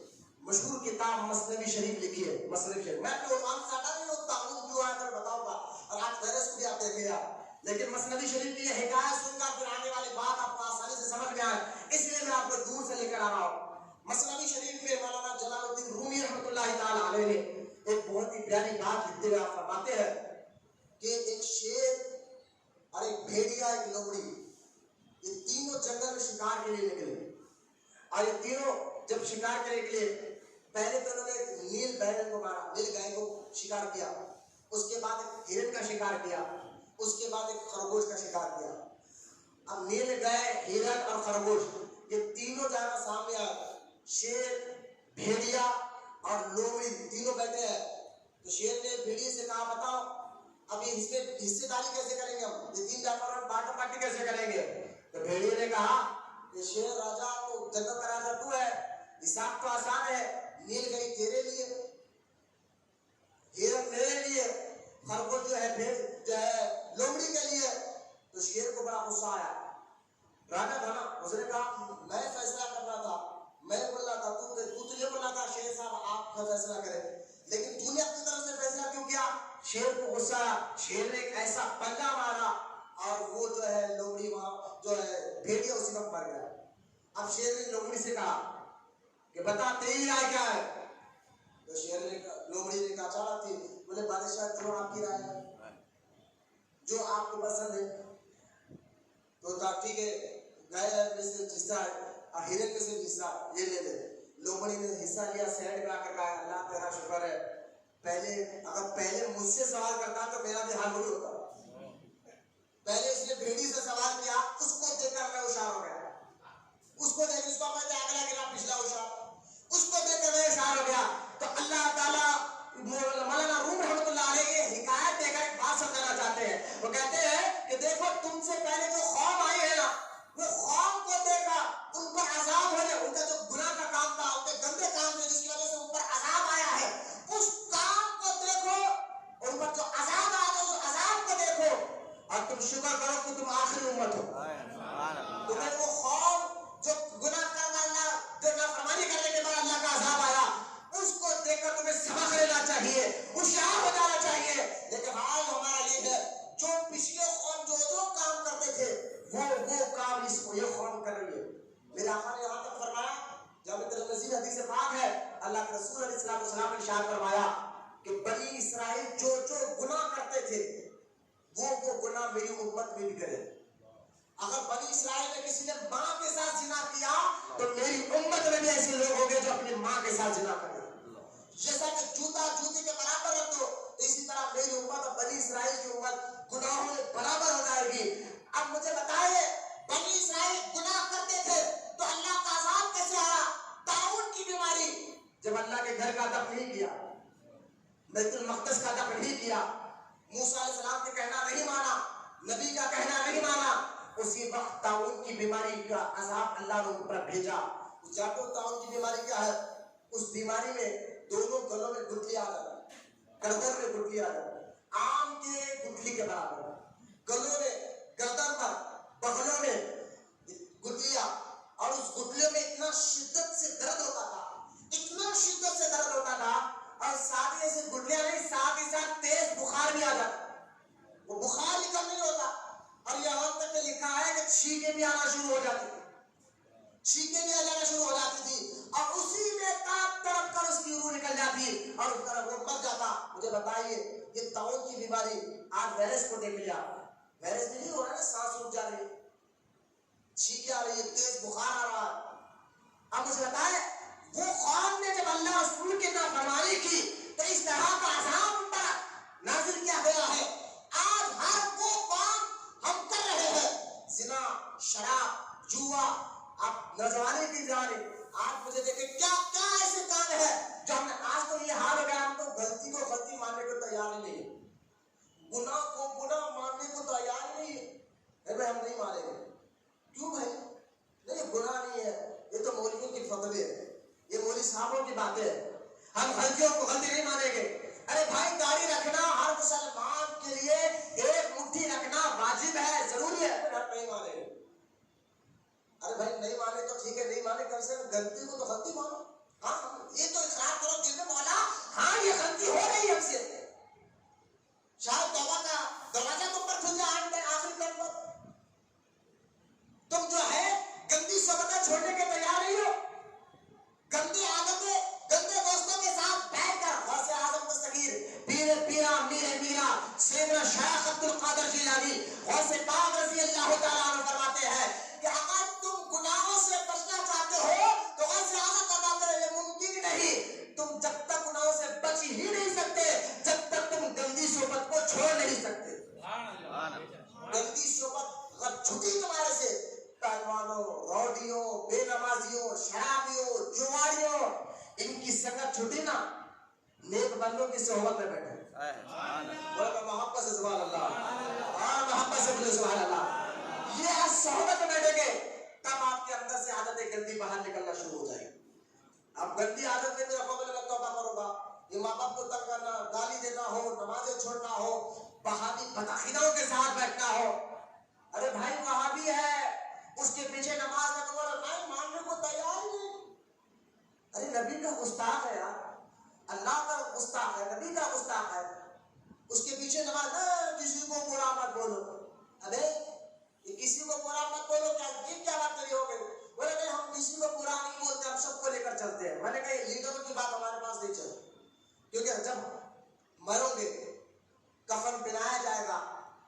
مشہور کتاب مثنوی شریف لکھی ہے۔ مثنوی شریف میں تو عنوان سے ہٹا نہیں ہوں، تعلق جو ہے کر بتاؤں گا اور آپ درس کو بھی آپ دیکھیں گا، لیکن مثنوی شریف کی یہ حکایت سن کر پھر آنے والی بات آپ کو آسانی سے سمجھ میں آئے، اس لیے میں آپ کو دور سے لے کر آ رہا ہوں۔ مثنوی شریف میں مولانا جلال الدین رومی رحمۃ اللہ تعالیٰ علیہ نے ایک بہت ہی پیاری بات لکھتے ہوئے آپ فرماتے ہیں کہ ایک شیر اور ایک بھیڑیا ایک لومڑی، یہ تینوں جنگل میں شکار کے لیے نکلے، اور یہ تینوں جب شکار کرنے کے لیے پہلے تو انہوں نے نیل بیل کو مارا، نیل گائے کو شکار کیا، اس کے بعد ایک ہرن کا شکار کیا، اس کے بعد ایک خرگوش کا شکار کیا۔ اب نیل گائے، ہرن اور خرگوش یہ تینوں جانا سامنے آئے، شیر، بھیڑیا اور لومڑی تینوں بیٹھے ہیں۔ تو شیر نے بھیڑیے سے کہا بتاؤ اب یہ حصے داری کیسے کریں گے، ہم یہ تین جانوروں میں باٹا باٹی کیسے کریں گے؟ تو بھیڑیے نے کہا کہ شیر راجا تو جنگل کا راجا تو ہے، حساب تو آسان ہے، نیل گئی تیرے لیے، ہرن میرے لیے، خرگوش جو ہے لومڑی کے لیے۔ تو شیر کو بڑا غصہ آیا، راجا تھا نا، اس نے کہا میں فیصلہ کرنا تھا، میں بولنا تھا، تو یہ بولنا تھا شیر صاحب آپ کا فیصلہ کریں، لیکن تو نے اپنی طرف سے فیصلہ کیوں کیا؟ شیر کو غصہ آیا، شیر نے ایک ایسا پنجہ مارا اور وہ جو ہے لومڑی وہاں جو ہے بھیڑیا اسی وقت مر گیا۔ اب شیر نے لومڑی سے کہا کہ بتا تیری رائے کیا ہے؟ تو شیر نے لومڑی نے کہا چاہا تھی، بولے بادشاہ جو آپ کی رائے ہے، جو آپ کو پسند ہے۔ تو کہا ٹھیک ہے، گائے میں سے حصہ اور ہرن میں سے حصہ یہ لے لے۔ لومڑی نے حصہ لیا، سینڈ میں آ کر کہا اللہ تیرا شکر ہے، پہلے مجھ سے سوال کرتا تو میرا بھی حال وہی ہوتا۔ پہلے اس نے بھیڑی سے سوال کیا، اس کو دیکھ کر میں ہوشیار ہو گیا، اس کو دیکھ اس کو میں اگلا گرا پچھلا ہوشیار، اس کو دیکھ کر میں ہوشیار ہو گیا۔ تو اللہ تعالیٰ مولانا روم رحمۃ اللہ علیہ کی حکایت دے کر ایک بات سمجھانا چاہتے ہیں۔ وہ کہتے ہیں کہ دیکھو تم سے پہلے جو قوم آئی ہے نا، وہ قوم کو دیکھا ان پر عذاب ہونے، ان کا جو گناہ کا کام تھا، ان کے گندے کام تھے جس کی وجہ سے ان پر عذاب آیا ہے، اس کام کو دیکھو، ان پر جو عذاب آیا تھا اس عذاب کو دیکھو اور تم شکر کرو کہ تم آخری امت ہو۔ تمہیں وہ قوم جو گناہ کرنا، اللہ جو نافرمانی کرنے کے بعد اللہ کا عذاب آیا، اس کو دیکھ کر تمہیں سبق لینا چاہیے، ہوشیار ہو جانا چاہیے۔ لیکن حال ہمارا یہ ہے جو پچھلے قوم جو کام کرتے تھے وہ کام اس کو یہ قوم کر رہی ہے۔ میرے آقا نے یہاں تک فرمایا، جامع ترمذی حدیث پاک ہے، اللہ کے رسول علیہ السلام نے ارشاد فرمایا کہ بنی اسرائیل جو گناہ کرتے تھے وہ گناہ میری امت میں بھی کرے۔ اگر بنی اسرائیل میں کسی نے ماں کے ساتھ زنا کیا تو میری امت میں بھی ایسے لوگ ہوں گے جو اپنی ماں کے ساتھ زنا کریں۔ جیسا کہ جوتا جوتی کے برابر رکھ دو، اسی طرح میری امت اور بنی اسرائیل کی امت گناہوں میں برابر ہو جائے گی۔ اب مجھے بتائیے بنی اسرائیل گناہ کرتے تھے تو اللہ کا عذاب کیسے آیا؟ طاعون کی بیماری، جب اللہ کے گھر کا دفن نہیں کیا، بیت المقدس کا دفن نہیں کیا، موسیٰ علیہ السلام کے کہنا نہیں مانا، نبی کا کہنا نہیں مانا، اسی وقت طاعون کی بیماری کا عذاب اللہ نے ان پر بھیجا۔ جانتے ہو طاعون کی بیماری کیا ہے؟ اس بیماری میں دونوں گلوں میں گٹھلی آ جاتی، گردن میں گٹھلی آ جاتی، آم کے گٹھلی کے برابر، گلوں میں، گردن پر، بغلوں میں گٹھلیاں، اور اس گٹھلیوں میں اتنا شدت سے درد ہوتا تھا، اتنا شدت سے درد ہوتا تھا، اور ساتھ ہی ایسے گٹھلیاں نہیں، ساتھ ہی ساتھ تیز بخار بھی آ جاتا، وہ بخار ہی کم نہیں ہوتا، اور یہاں تک کہ لکھا ہے کہ چھینکیں بھی آنا شروع ہو جاتی تھی، چھینکیں بھی آ جانا شروع ہو جاتی تھی، اور اسی میں تڑپ تڑپ کر اس کی روح نکل جاتی اور اس طرح وہ مر جاتا۔ مجھے بتائیے یہ طاعون کی بیماری، آج وائرس کو دیکھ لیا، وائرس نہیں ہو رہا ہے، سانس رک جا رہی ہے، چھینکیں آ رہی ہے، تیز بخار آ رہا ہے۔ اب مجھے بتائیں وہ قوم نے جب اللہ رسول کی نافرمانی کی تو اس طرح کا عذاب ان پر نازل کیا گیا ہے. آج ہر وہ کام ہم کر رہے ہیں، زنا، شراب، جوا، اب نوجوانی کی جانب. آج مجھے دیکھیں کیا کیا ایسے کام ہے جو ہم نے، آج تو یہ حال ہو گیا ہم تو غلطی کو غلطی ماننے کو تیار ہی نہیں ہے، گناہ کو گناہ ماننے کو تیار ہی نہیں ہے. بھائی ہم نہیں مانیں گے. کیوں بھائی؟ نہیں، یہ گناہ نہیں ہے، یہ تو مولویوں کی فتوی ہے، یہ مولوی صاحبوں کی باتیں ہیں، ہم غلطیوں کو غلطی نہیں مانیں گے. ارے بھائی داڑھی رکھنا ہر مسلمان کے لیے ایک مٹھی رکھنا واجب ہے، ضروری ہے، پھر ہم نہیں مانیں گے. ارے بھائی نہیں مانے تو ٹھیک ہے، نہیں مانے کم سے کم غلطی کو تو غلطی مانو. ہاں یہ تو اقرار کرو دل میں، مولا ہاں یہ غلطی ہو رہی ہے ہم سے، شاید توبہ کا دروازہ تم پر کھل جائے آخری دم پر. تم جو ہے گندی صحبتیں چھوڑنے کے تیار نہیں ہو، گندی عادتیں، گندے دوستوں کے ساتھ بیٹھ کر. غوث اعظم دستگیر پیر پیرا میر میرا سیدنا شیخ عبد القادر جیلانی غوث پاک رضی اللہ تعالیٰ عنہ فرماتے ہیں کہ اگر تم گناہوں سے بچنا چاہتے ہو تو غوث اعظم فرماتے ہیں یہ ممکن نہیں. تم جب تک گناہوں سے بچ ہی نہیں سکتے جب تک تم گندی صحبت کو چھوڑ نہیں سکتے. گندی صحبت اگر چھٹی تمہارے سے، پہلوانوں، روڈیوں، بے نمازیوں، شرابیوں، جواریوں، ان کی سنگت چھٹی نا، نیک بندوں کی صحبت میں بیٹھے. بولو محبت سے سبحان اللہ، اور محبت سے بولو سبحان اللہ. یہ صحبت میں بیٹھے گے تب آپ کے اندر سے عادت گندی باہر نکلنا شروع ہو جائے گی. اب گندی عادت میں رکھو گے، میں توبہ کروں گا، یہ ماں باپ کو تنگ کرنا، گالی دینا ہو، نمازیں چھوڑنا ہو، بہادی پتاخیدوں کے ساتھ بیٹھنا ہو. ارے بھائی وہابی ہے، اس کے پیچھے نماز نہ کرو، نہیں ماننے کو تیار ہی نہیں. ارے نبی کا گستاخ ہے یار، اللہ کا گستاخ ہے، نبی کا گستاخ ہے، اس کے پیچھے نماز. کسی کو برا مت بولو. ابے یہ کسی کو برا مت بولو، کیا بات کری ہو گئی؟ بولے نہیں ہم کسی کو برا نہیں بولتے، ہم سب کو لے کر چلتے ہیں. میں نے کہا یہ لیڈروں کی بات ہمارے پاس نہیں چلتی، کیونکہ جب مرو گے کفن پہنایا جائے گا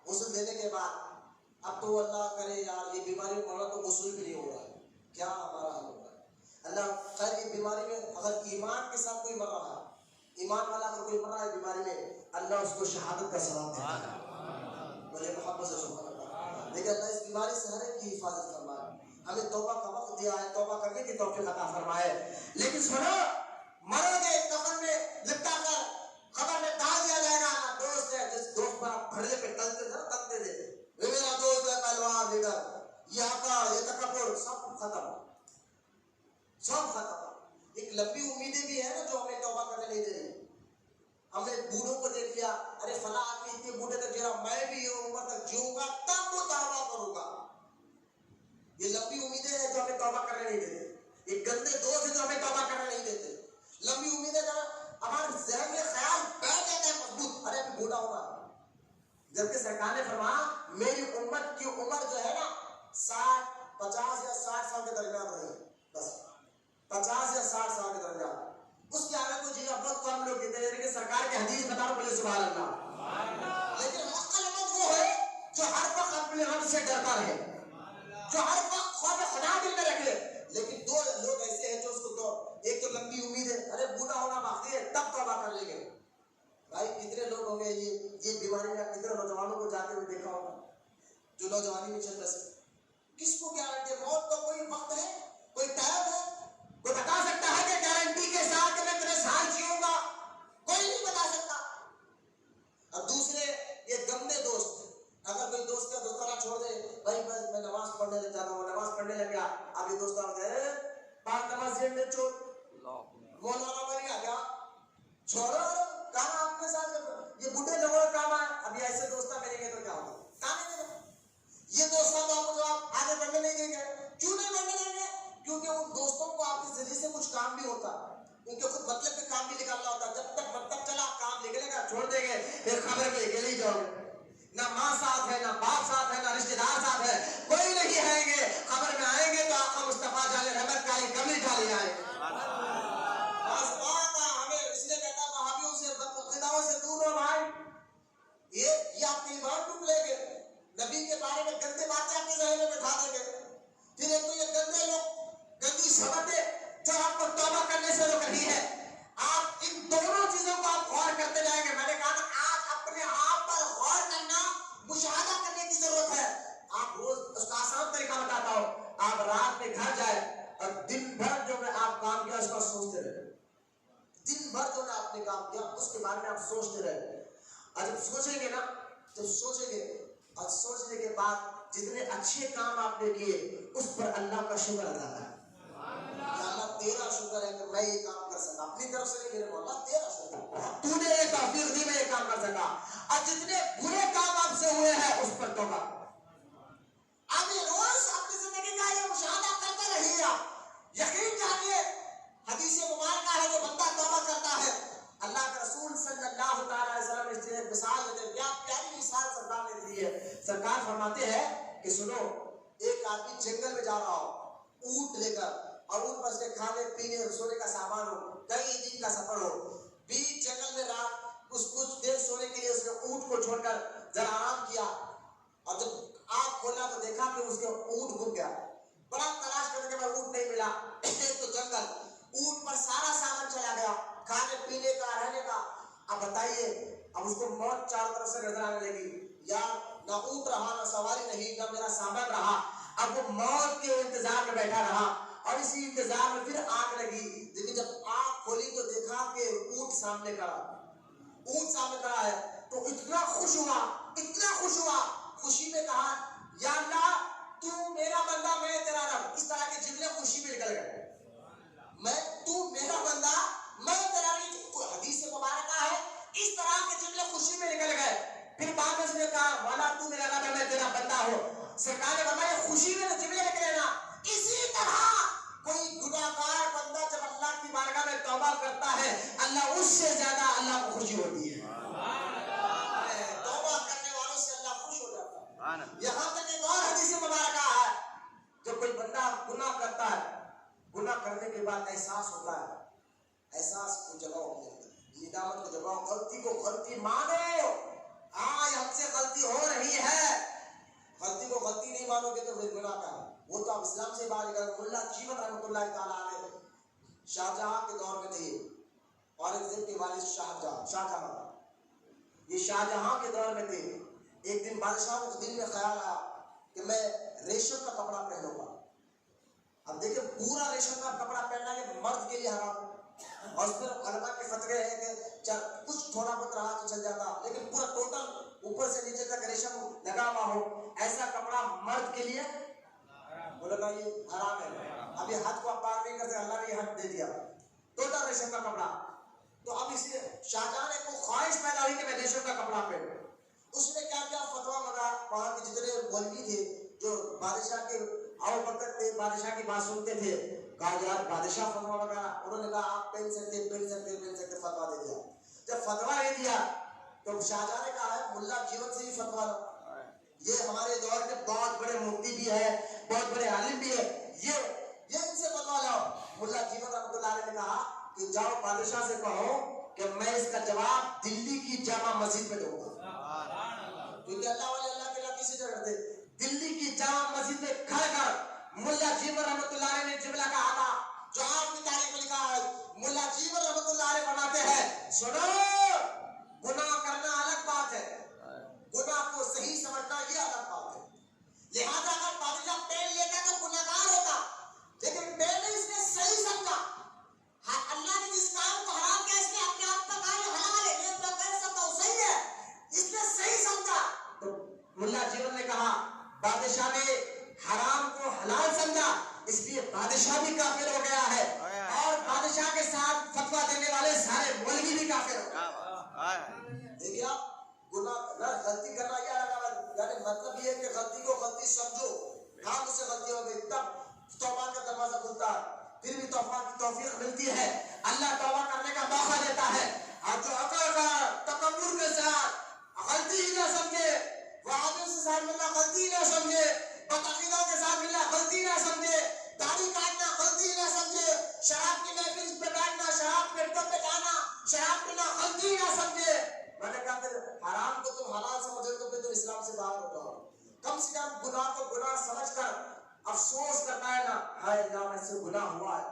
غسل دینے کے بعد، اب تو اللہ کرے یار یہ بیماری مرا تو غسل بھی نہیں ہو رہا ہے، کیا ہمارا حل ہوگا؟ اللہ خیر یہ بیماری میں اگر ایمان کے ساتھ کوئی مر رہا ہے، ایمان والا اگر کوئی مر رہا ہے بیماری میں، اللہ اس کو شہادت کا ثواب دیتا ہے. بولے محبت سے سبحان اللہ. لیکن اللہ اس بیماری سے ہر ایک کی حفاظت فرمائے، ہمیں توبہ کا وقت دیا ہے، توبہ کرنے کی توفیق عطا فرمائے. لیکن سنو، مرو گے کفن میں لپٹا کر قبر میں ڈال دیا جائے گا. دوست ہے جس دوست پر آپ بھڑے پہ تلتے تھے، یہ میرا دوست ہے پہلوان لیڈر، یہ آقا، یہ تکبر، سب ختم، سب ختم. ایک لمبی امیدیں بھی ہے نا جو ہمیں توبہ کرنے نہیں دے رہی. ہم نے بوڑھوں کو دیکھ لیا، ارے فلاں آدمی اتنے بوڑھے تک جی رہا، میں بھی یہ عمر تک جیوں گا تب وہ توبہ کروں گا. یہ لمبی امیدیں ہیں جو ہمیں توبہ کرنے نہیں دیتے. یہ گندے دوست ہیں جو ہمیں توبہ کرنے نہیں دیتے. لمبی امیدیں ہمارے ذہن میں خیال بیٹھ جاتا ہے مضبوط، ارے ابھی بوڑھا ہوگا. جبکہ سرکار نے فرمایا میری امت کی عمر جو ہے نا 50 یا 60 سال کے درمیان رہی، بس 50 یا 60 سال کے درمیان. اس کے آگے کو جینا بہت کم لوگ دیتے ہیں، لیکن سرکار کی حدیث بتا رہا ہوں، بولے سبحان اللہ. لیکن عقل مند وہ ہے جو ہر وقت اپنے رب سے ڈرتا رہے، جو ہر وقت خوف خدا دل میں رکھے. لیکن دو لوگ ایسے ہیں جو اس کو ایک تو لمبی امید ہے، ارے بوڑھا ہونا باقی ہے تب توبہ کر لیں گے. بھائی کتنے لوگ ہوں گے یہ بیماری میں کتنے نوجوانوں کو جاتے ہوئے دیکھا ہوگا جو نوجوانی میں چل رہے. کس کو گارنٹی؟ موت کا کوئی وقت ہے، کوئی ٹائم ہے؟ کوئی بتا سکتا ہے کہ گارنٹی کے ساتھ کہ میں اتنے سال جیوں گا؟ کوئی نہیں بتا سکتا. اور دوسرے یہ گندے دوست، اگر کوئی دوست کا دوستانہ چھوڑ دے، بھائی بس میں نماز پڑھنے جاتا ہوں، نماز پڑھنے لگ گیا، اب یہ دوست آ گئے 5 نماز میں چھوڑ مولانا بن گیا، کیا چھوڑو کام آپ کے ساتھ. یہ بوڑھے لوگوں کا کام ہے. ابھی ایسے دوست ملیں گے تو کیا ہوگا؟ کام نہیں دے گا. یہ دوستوں کو آپ کو آپ آگے بڑھنے نہیں دیں گے. کیوں نہیں بڑھنے دیں گے؟ کیونکہ ان دوستوں کو آپ کے ذریعے سے کچھ کام بھی ہوتا ہے، ان کے خود مطلب کے کام بھی نکالنا ہوتا ہے. جب تک مطلب چلا کام نکلے گا چھوڑ دیں گے، پھر خبر میں اکیلے ہی جاؤ گے. نہ ماں ساتھ ہے، نہ باپ ساتھ ہے، نہ رشتے دار ساتھ ہے، کوئی نہیں آئیں گے. خبر میں آئیں گے تو آقا مصطفیٰ جان رحمت کا ایک کملی ڈالی آئے. یہ آپ کے ایمان ڈوب لیں گے، نبی کے بارے میں گندے باتیں اپنے ذہن میں بٹھا دیں گے. پھر ایک تو یہ گندے لوگ، گندی صحبتیں جو آپ کو توبہ زندگی بھر جو آپ نے کام کیا اس کے بارے میں آپ سوچتے رہے. اور جب سوچیں گے نا، جب سوچیں گے اور سوچنے کے بعد جتنے اچھے کام آپ نے کیے اس پر اللہ کا شکر ادا کریں. اللہ تیرا شکر ہے کہ میں یہ کام کر سکا. اپنی طرف سے نہیں، میرے مولا تیرا شکر، تو نے یہ توفیق دی میں یہ کام کر سکا. اور جتنے برے کام آپ سے ہوئے ہیں اس پر توبہ. آپ یہ روز اپنی زندگی کا یہ مشاہدہ کرتے رہیے. آپ یقین جانیے حدیث مبارکہ ہے جو بندہ توبہ کرتا ہے، اللہ کے رسول صلی اللہ تعالی علیہ وسلم نے ایک مثال دیتے ہیں، کیا پیاری مثال سرکار نے دی ہے. سرکار فرماتے ہیں کہ سنو، ایک آدمی جنگل میں جا رہا ہو اونٹ لے کر، اور اونٹ پر اس کے کھانے پینے سونے کا سامان ہو، کئی دن کا سفر ہو، بیچ جنگل میں رات کچھ دیر سونے کے لیے اس نے اونٹ کو چھوڑ کر ذرا آرام کیا، اور جب آنکھ کھولا تو دیکھا کہ اس کے اونٹ گم گیا. بڑا تلاش کرنے کے بعد اونٹ نہیں ملا. ایک تو جنگل، اونٹ پر سارا سامان چلا گیا، کھانے پینے کا رہنے کا. اب بتائیے، اب اس کو موت چاروں طرف سے نظر آنے لگی. یار نہ اونٹ رہا، نہ سواری نہیں، نہ میرا سامان رہا. اب وہ موت کے انتظار میں بیٹھا رہا، اور اسی انتظار میں پھر آنکھ لگی. لیکن جب آنکھ کھولی تو دیکھا کہ اونٹ سامنے کھڑا، اونٹ سامنے کھڑا ہے. تو اتنا خوش ہوا، اتنا خوش ہوا، خوشی میں کہا یا اللہ تو میرا بندہ میں تیرا رب. اس طرح کے جملے خوشی میں نکل گئے. تو میرا بندہ میں تیرا رب. حدیث مبارکہ ہے اس طرح کے جملے خوشی میں نکل گئے. پھر بعد میں اس نے کہا مولا تو میرا رب ہے میں تیرا بندہ ہوں. سرکار نے فرمایا خوشی میں جملے نکلے نا. اسی طرح کوئی گناہگار بندہ جب اللہ کی بارگاہ میں توبہ کرتا ہے، اللہ اس سے زیادہ اللہ کو خوشی ہوتی ہے. توبہ کرنے والوں سے اللہ خوش ہو جاتا ہے. یہاں تک ایک اور حدیث مبارکہ ہے، جب کوئی بندہ گناہ کرتا ہے، گناہ کرنے کے بعد احساس ہوتا ہے، احساس کو جگاؤ اپنے اندر، ندامت کو جگاؤ، غلطی کو غلطی مانو. ہاں ہم سے غلطی ہو رہی ہے. غلطی کو غلطی نہیں مانو گے تو پھر گناہ کا وہ تو آپ اسلام سے باہر نکل. ملا جیون رحمۃ اللہ تعالیٰ علیہ شاہجہاں کے دور میں تھے، اورنگزیب کے والد شاہجہاں یہ شاہجہاں کے دور میں تھے. ایک دن بادشاہ کو دل میں خیال آیا کہ میں ریشم کا کپڑا پہنوں گا. اب دیکھیں پورا ریشم کا کپڑا پہننا یہ مرد کے لیے حرام، اور اس پر علماء کے فتوے ہیں کہ کچھ تھوڑا بہت رہا تو چل جاتا، لیکن پورا ٹوٹل اوپر سے نیچے تک ریشم لگا ہوا ہو ایسا کپڑا مرد کے لیے بولے گا یہ حرام ہے. اب یہ حد کو آپ پار نہیں کرتے، اللہ نے یہ حد دے دیا ٹوٹل ریشم کا کپڑا. تو اب اس لیے شاہجہاں نے کو خواہش پیدا ہوئی کہ میں ریشم کا کپڑا پہنوں. اس نے کیا کیا فتوا مانگا. وہاں کے جتنے مولوی تھے جو بادشاہ کے آؤ بکر تھے، بادشاہ کی بات سنتے تھے، کہا یار بادشاہ فتوا وغیرہ، انہوں نے کہا آپ پہن سکتے فتوا دے دیا. جب فتوا دے دیا تو شاہجہاں نے کہا ہے ملا جیون سے ہی فتوا لو. یہ ہمارے دور کے بہت بڑے مفتی بھی ہے، بہت بڑے عالم بھی ہے، یہ ان سے فتوا لاؤ. ملا جیون رحمۃ اللہ علیہ نے کہا کہ جاؤ بادشاہ سے کہو کہ میں اس کا جواب دلی کی جامع مسجد میں دوں گا. کیونکہ اللہ والے اللہ کے علاقے سے ڈرتے. دلی کی جامع مسجد میں کھڑ کر ملا جیون رحمۃ اللہ علیہ نے جملہ کہا تھا جو آپ کی تاریخ میں لکھا ہے. ملا جیون رحمۃ اللہ علیہ فرماتے ہیں سنو، گناہ کرنا الگ بات ہے، گناہ کو صحیح سمجھنا یہ الگ بات ہے. لہذا اگر بادشاہ پین لیتا تو گناہگار ہوتا، لیکن پین اس نے صحیح سمجھا. اللہ نے جس کام کو حرام کیا اس نے اپنے آپ پر کہا یہ حلال ہے، یہ تو کہہ سکتا ہوں صحیح ہے، اس نے صحیح سمجھا. تو ملا جیون نے کہا بادشاہ نے حرام کو حلال سمجھا، اس لیے بادشاہ بھی کافر ہو گیا ہے، اور بادشاہ کے ساتھ فتوا دینے والے سارے مولوی بھی کافر ہو گئے. دیکھیے آپ گناہ غلطی کرنا کیا لگا، یعنی مطلب یہ ہے کہ غلطی کو غلطی سمجھو. ہاں مجھ سے غلطی ہو گئی تب توبہ کا دروازہ کھلتا ہے، پھر بھی توبہ کی توفیق ملتی ہے، اللہ توبہ کرنے کا موقع دیتا ہے. اور جو عقل کا تکبر کے ساتھ غلطی ہی نہ سمجھے، وعدوں کے ساتھ ملنا غلطی نہ سمجھے، بتعقیدوں کے ساتھ ملنا غلطی نہ سمجھے، داڑھی کاٹنا غلطی نہ سمجھے، شراب کی محفل پہ بیٹھنا، شراب پیٹوں پہ جانا، شراب پینا غلطی نہ سمجھے. میں نے کہا پھر حرام کو تم حلال سمجھو تو پھر تم اسلام سے باہر ہو جاؤ. کم سے کم گناہ کو گناہ سمجھ کر افسوس کرتا ہے نا، ہائے اللہ میں سے گناہ ہوا ہے.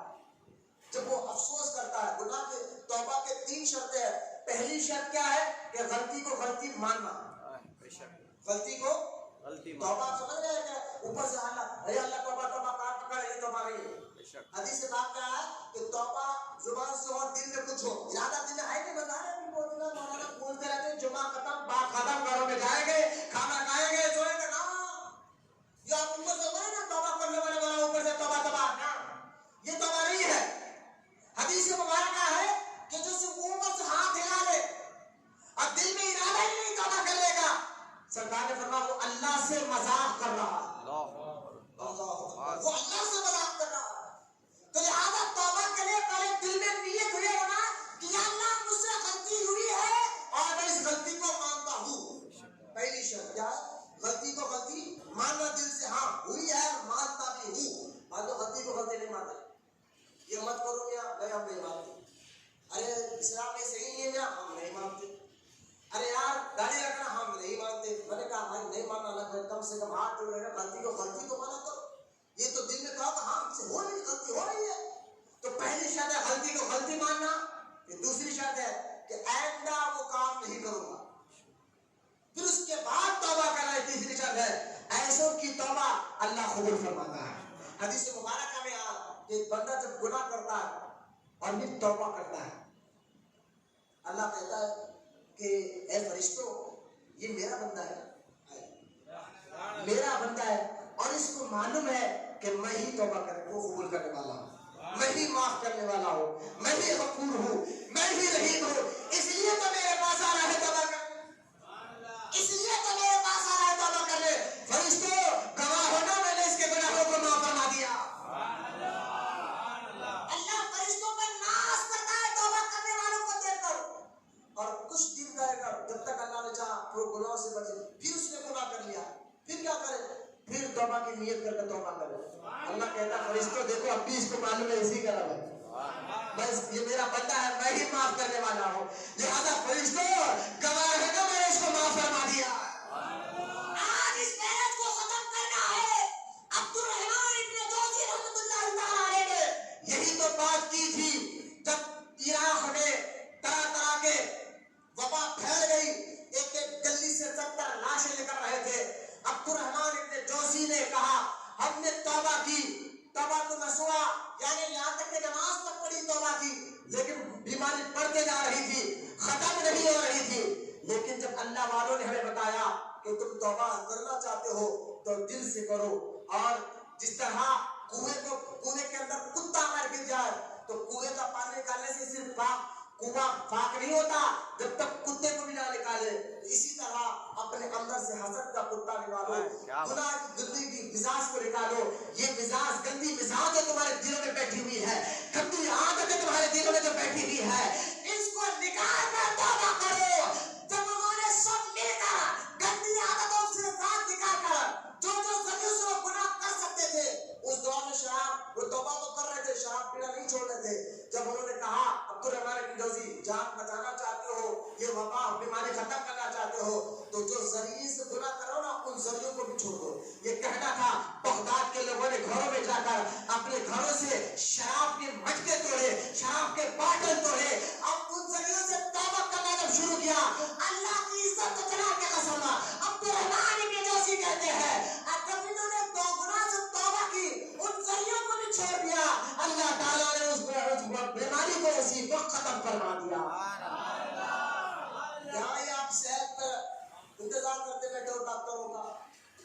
جب وہ افسوس کرتا ہے، گناہ کے توبہ کے 3 شرطیں ہیں. پہلی شرط کیا ہے کہ غلطی کو غلطی ماننا، غلطی کو غلطی توبہ سمجھ رہے ہیں کہ اوپر سے اللہ اے اللہ توبہ توبہ کہاں پکڑ یہ توبہ نہیں ہے. حدیث سے بات کیا ہے کہ توبہ زبان سے ہو دل میں کچھ ہو، ارادہ دل میں ہے کہ نظارے بھی بولنا مولانا بولتے رہتے ہیں جمعہ ختم بات ختم، گھروں میں جائیں گے کھانا کھائیں گے سوئیں گے نا، یا آپ اوپر سے بولے نا توبہ کرنے والے والا اوپر سے توبہ توبہ نا، یہ توبہ نہیں ہے۔ حدیث مبارکہ ہے کہ جو صرف اوپر سے ہاتھ ہلا لے اور دل میں ارادہ ہی نہیں توبہ کرنے کا، سرکار نے فرمایا وہ اللہ سے مذاق کر رہا ہے، وہ اللہ سے مذاق کر رہا ہے۔ تو لہٰذا توبہ کے لیے پہلے دل میں نیت ہوئے ہونا کہ یا اللہ مجھ سے غلطی ہوئی ہے اور میں اس غلطی کو مانتا ہوں۔ پہلی شرط کیا ہے؟ غلطی کو غلطی ماننا دل سے، ہاں ہوئی ہے مانتا بھی ہوں، اور جو غلطی کو غلطی نہیں مانتا یہ مت کرو میاں، نہیں ہم نہیں مانتے، ارے اسلام میں صحیح نہیں ہے میاں، ہم نہیں مانتے، ارے یار گاڑی رکھنا ہم نہیں مانتے۔ میں نے کہا بھائی نہیں ماننا نہ کم سے کم ہاتھ جوڑ رہے، غلطی کو غلطی تو مانا کرو، یہ تو دل میں کہا کہ ہاں ہم سے ہو رہی غلطی ہو رہی ہے۔ تو پہلی شرط ہے غلطی کو غلطی ماننا، پھر دوسری شرط ہے کہ آئندہ وہ کام نہیں کروں گا، پھر اس کے بعد توبہ کرنا، تیسری شرط ہے ایسوں کی توبہ اللہ قبول فرماتا ہے۔ حدیث مبارکہ میں کہ بندہ جب گناہ کرتا ہے اور پھر توبہ کرتا ہے، اللہ کہتا ہے کہ اے فرشتوں یہ میرا بندہ ہے، میرا بندہ ہے، اور اس کو معلوم ہے کہ میں ہی توبہ کرنے کو قبول کرنے والا ہوں، میں ہی معاف کرنے والا ہوں، میں ہی غفور ہوں، میں ہی رحیم ہوں، اس لیے تو میرے پاس آ رہا ہے توبہ کرنے، اس لیے تو میرے پاس آ رہا ہے توبہ کرنے۔ فرشتوں گواہ ہونا میں نے اس کے گناہوں کو معاف فرما دیا۔ اللہ فرشتوں پر ناز کرتا ہے توبہ کرنے والوں کو دیکھ کر، اور کچھ دن رہے گا جب تک اللہ نے چاہا وہ گناہوں سے بچے، پھر اس نے گناہ کر لیا، پھر کیا کرے؟ پھر توبہ کی نیت کر کے توبہ کرے۔ اللہ کہتا ہے فرشتوں دیکھو اب بھی اس کو معلوم ہے اسی کا رب ہے، بس یہ میرا بندہ ہے، میں ہی معاف کرنے والا ہوں، لہذا فرشتوں گواہ ہے کہ میں نے اس کو معاف فرما دیا۔ آج اس محنت کو ختم کرنا ہے۔ عبدالرحمن ابن جوزی رحمۃ اللہ تعالیٰ علیہ نے یہی تو بات کی تھی جب عراق میں طرح طرح کے وبا پھیل گئی، ایک ایک گلی سے 70 لاشیں نکل رہے تھے۔ عبدالرحمن ابن جوزی نے کہا ہم نے توبہ کی، توبہ تو نسوا، یعنی یہاں تک کہ نماز تک پڑھی توبہ کی، لیکن بیماری بڑھتے جا رہی تھی، ختم نہیں ہو رہی تھی۔ لیکن جب اللہ والوں نے ہمیں بتایا کہ تم توبہ کرنا چاہتے ہو تو دل سے کرو، اور جس طرح کنویں کے اندر کتا مر گر جائے تو کنویں کا پانی نکالنے سے صرف کنواں پاک نہیں ہوتا جب تک کتے کو بھی نہ نکالے، اسی طرح اپنے اندر سے حسد کا کتا نکالو، گناہ کی گندی کی مزاج کو نکالو، یہ مزاج گندی مزاج جو تمہارے دلوں میں بیٹھی ہوئی ہے، گندی عادتیں تمہارے دلوں میں جو بیٹھی ہوئی ہے، اس کو نکال کر توبہ کرو۔ جب انہوں نے سب مل کر گندی عادتوں سے ساتھ نکال کر جو ذریعوں سے وہ گناہ کر سکتے تھے، اس دور میں شراب، وہ توبہ تو کر رہے تھے، شراب پینا نہیں چھوڑ رہے تھے، جب انہوں نے کہا عبدالرحمن ابن جوزی جان بچانا چاہتے ہو، یہ وبا بیماری ختم کرنا چاہتے ہو تو جو ذریعے سے گناہ کرو نا ان ذریعوں کو بھی چھوڑ دو۔ یہ کہنا تھا بغداد کے لوگوں نے گھروں میں جا کر اپنے گھروں سے شراب کے مٹکے توڑے، شراب کے باٹل توڑے، اب ان ذریعوں سے توبہ کرنا جب شروع کیا، اللہ کی عزت و جلال کی قسم عبدالرحمن ابن جوزی کہتے ہیں جب انہوں نے دو گناہ سے توبہ کی، ان ذریعوں کو بھی چھوڑ دیا، اللہ تعالیٰ نے اس بیماری کو اسی وقت ختم فرما دیا۔ کہاں یہ آپ صحت پر انتظار کرتے بیٹھے ہو ڈاکٹروں کا،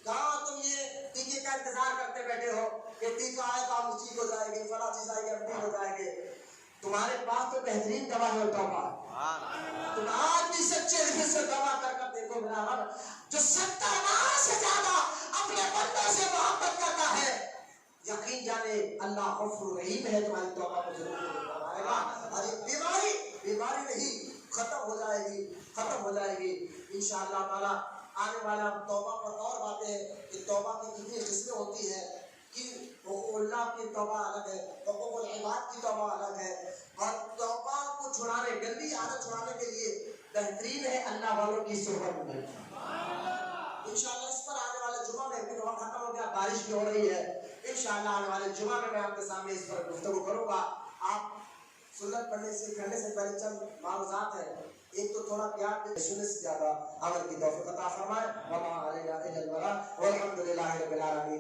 کہاں تم یہ ٹیکے کا انتظار کرتے بیٹھے ہو کہ ٹیکہ آئے گا ہم ٹھیک ہو جائے گی، فلاں چیز آئے گی ہم ٹھیک ہو جائیں گے۔ تمہارے پاس تو بہترین دوا ہے توبہ، تم آج بھی سچے دل سے توبہ کر کر دیکھو میرا رب جو 70 ماہ سے زیادہ اپنے بندوں سے محبت کرتا ہے، یقین جانے اللہ غفور رحیم ہے، تمہاری توبہ کو ضرور قبول فرمائے گا، اور یہ بیماری نہیں ختم ہو جائے گی، ختم ہو جائے گی انشاءاللہ تعالی۔ آنے والا توبہ پر اور باتیں کہ توبہ کی کتنی قسمیں ہوتی ہیں، کہ حقوق اللہ کی توبہ الگ ہے، حقوق العباد کی توبہ الگ ہے، اور توبہ کو چھڑانے، گندی عادت چھڑانے کے لیے بہترین ہے اللہ والوں کی صحبت میں۔ انشاءاللہ اس پر آنے والے جمعہ میں، کیونکہ وقت ختم ہو گیا، بارش بھی ہو رہی ہے، انشاءاللہ آنے والے جمعہ میں آپ کے سامنے اس پر گفتگو کروں گا۔ آپ سنت پڑھنے سے کرنے سے پہلے چند معروضات ہیں، ایک تو تھوڑا پیار دے، سننے سے زیادہ عمل کی توفیق عطا فرمائے، وما علینا الا البلاغ والحمد للہ رب العالمین۔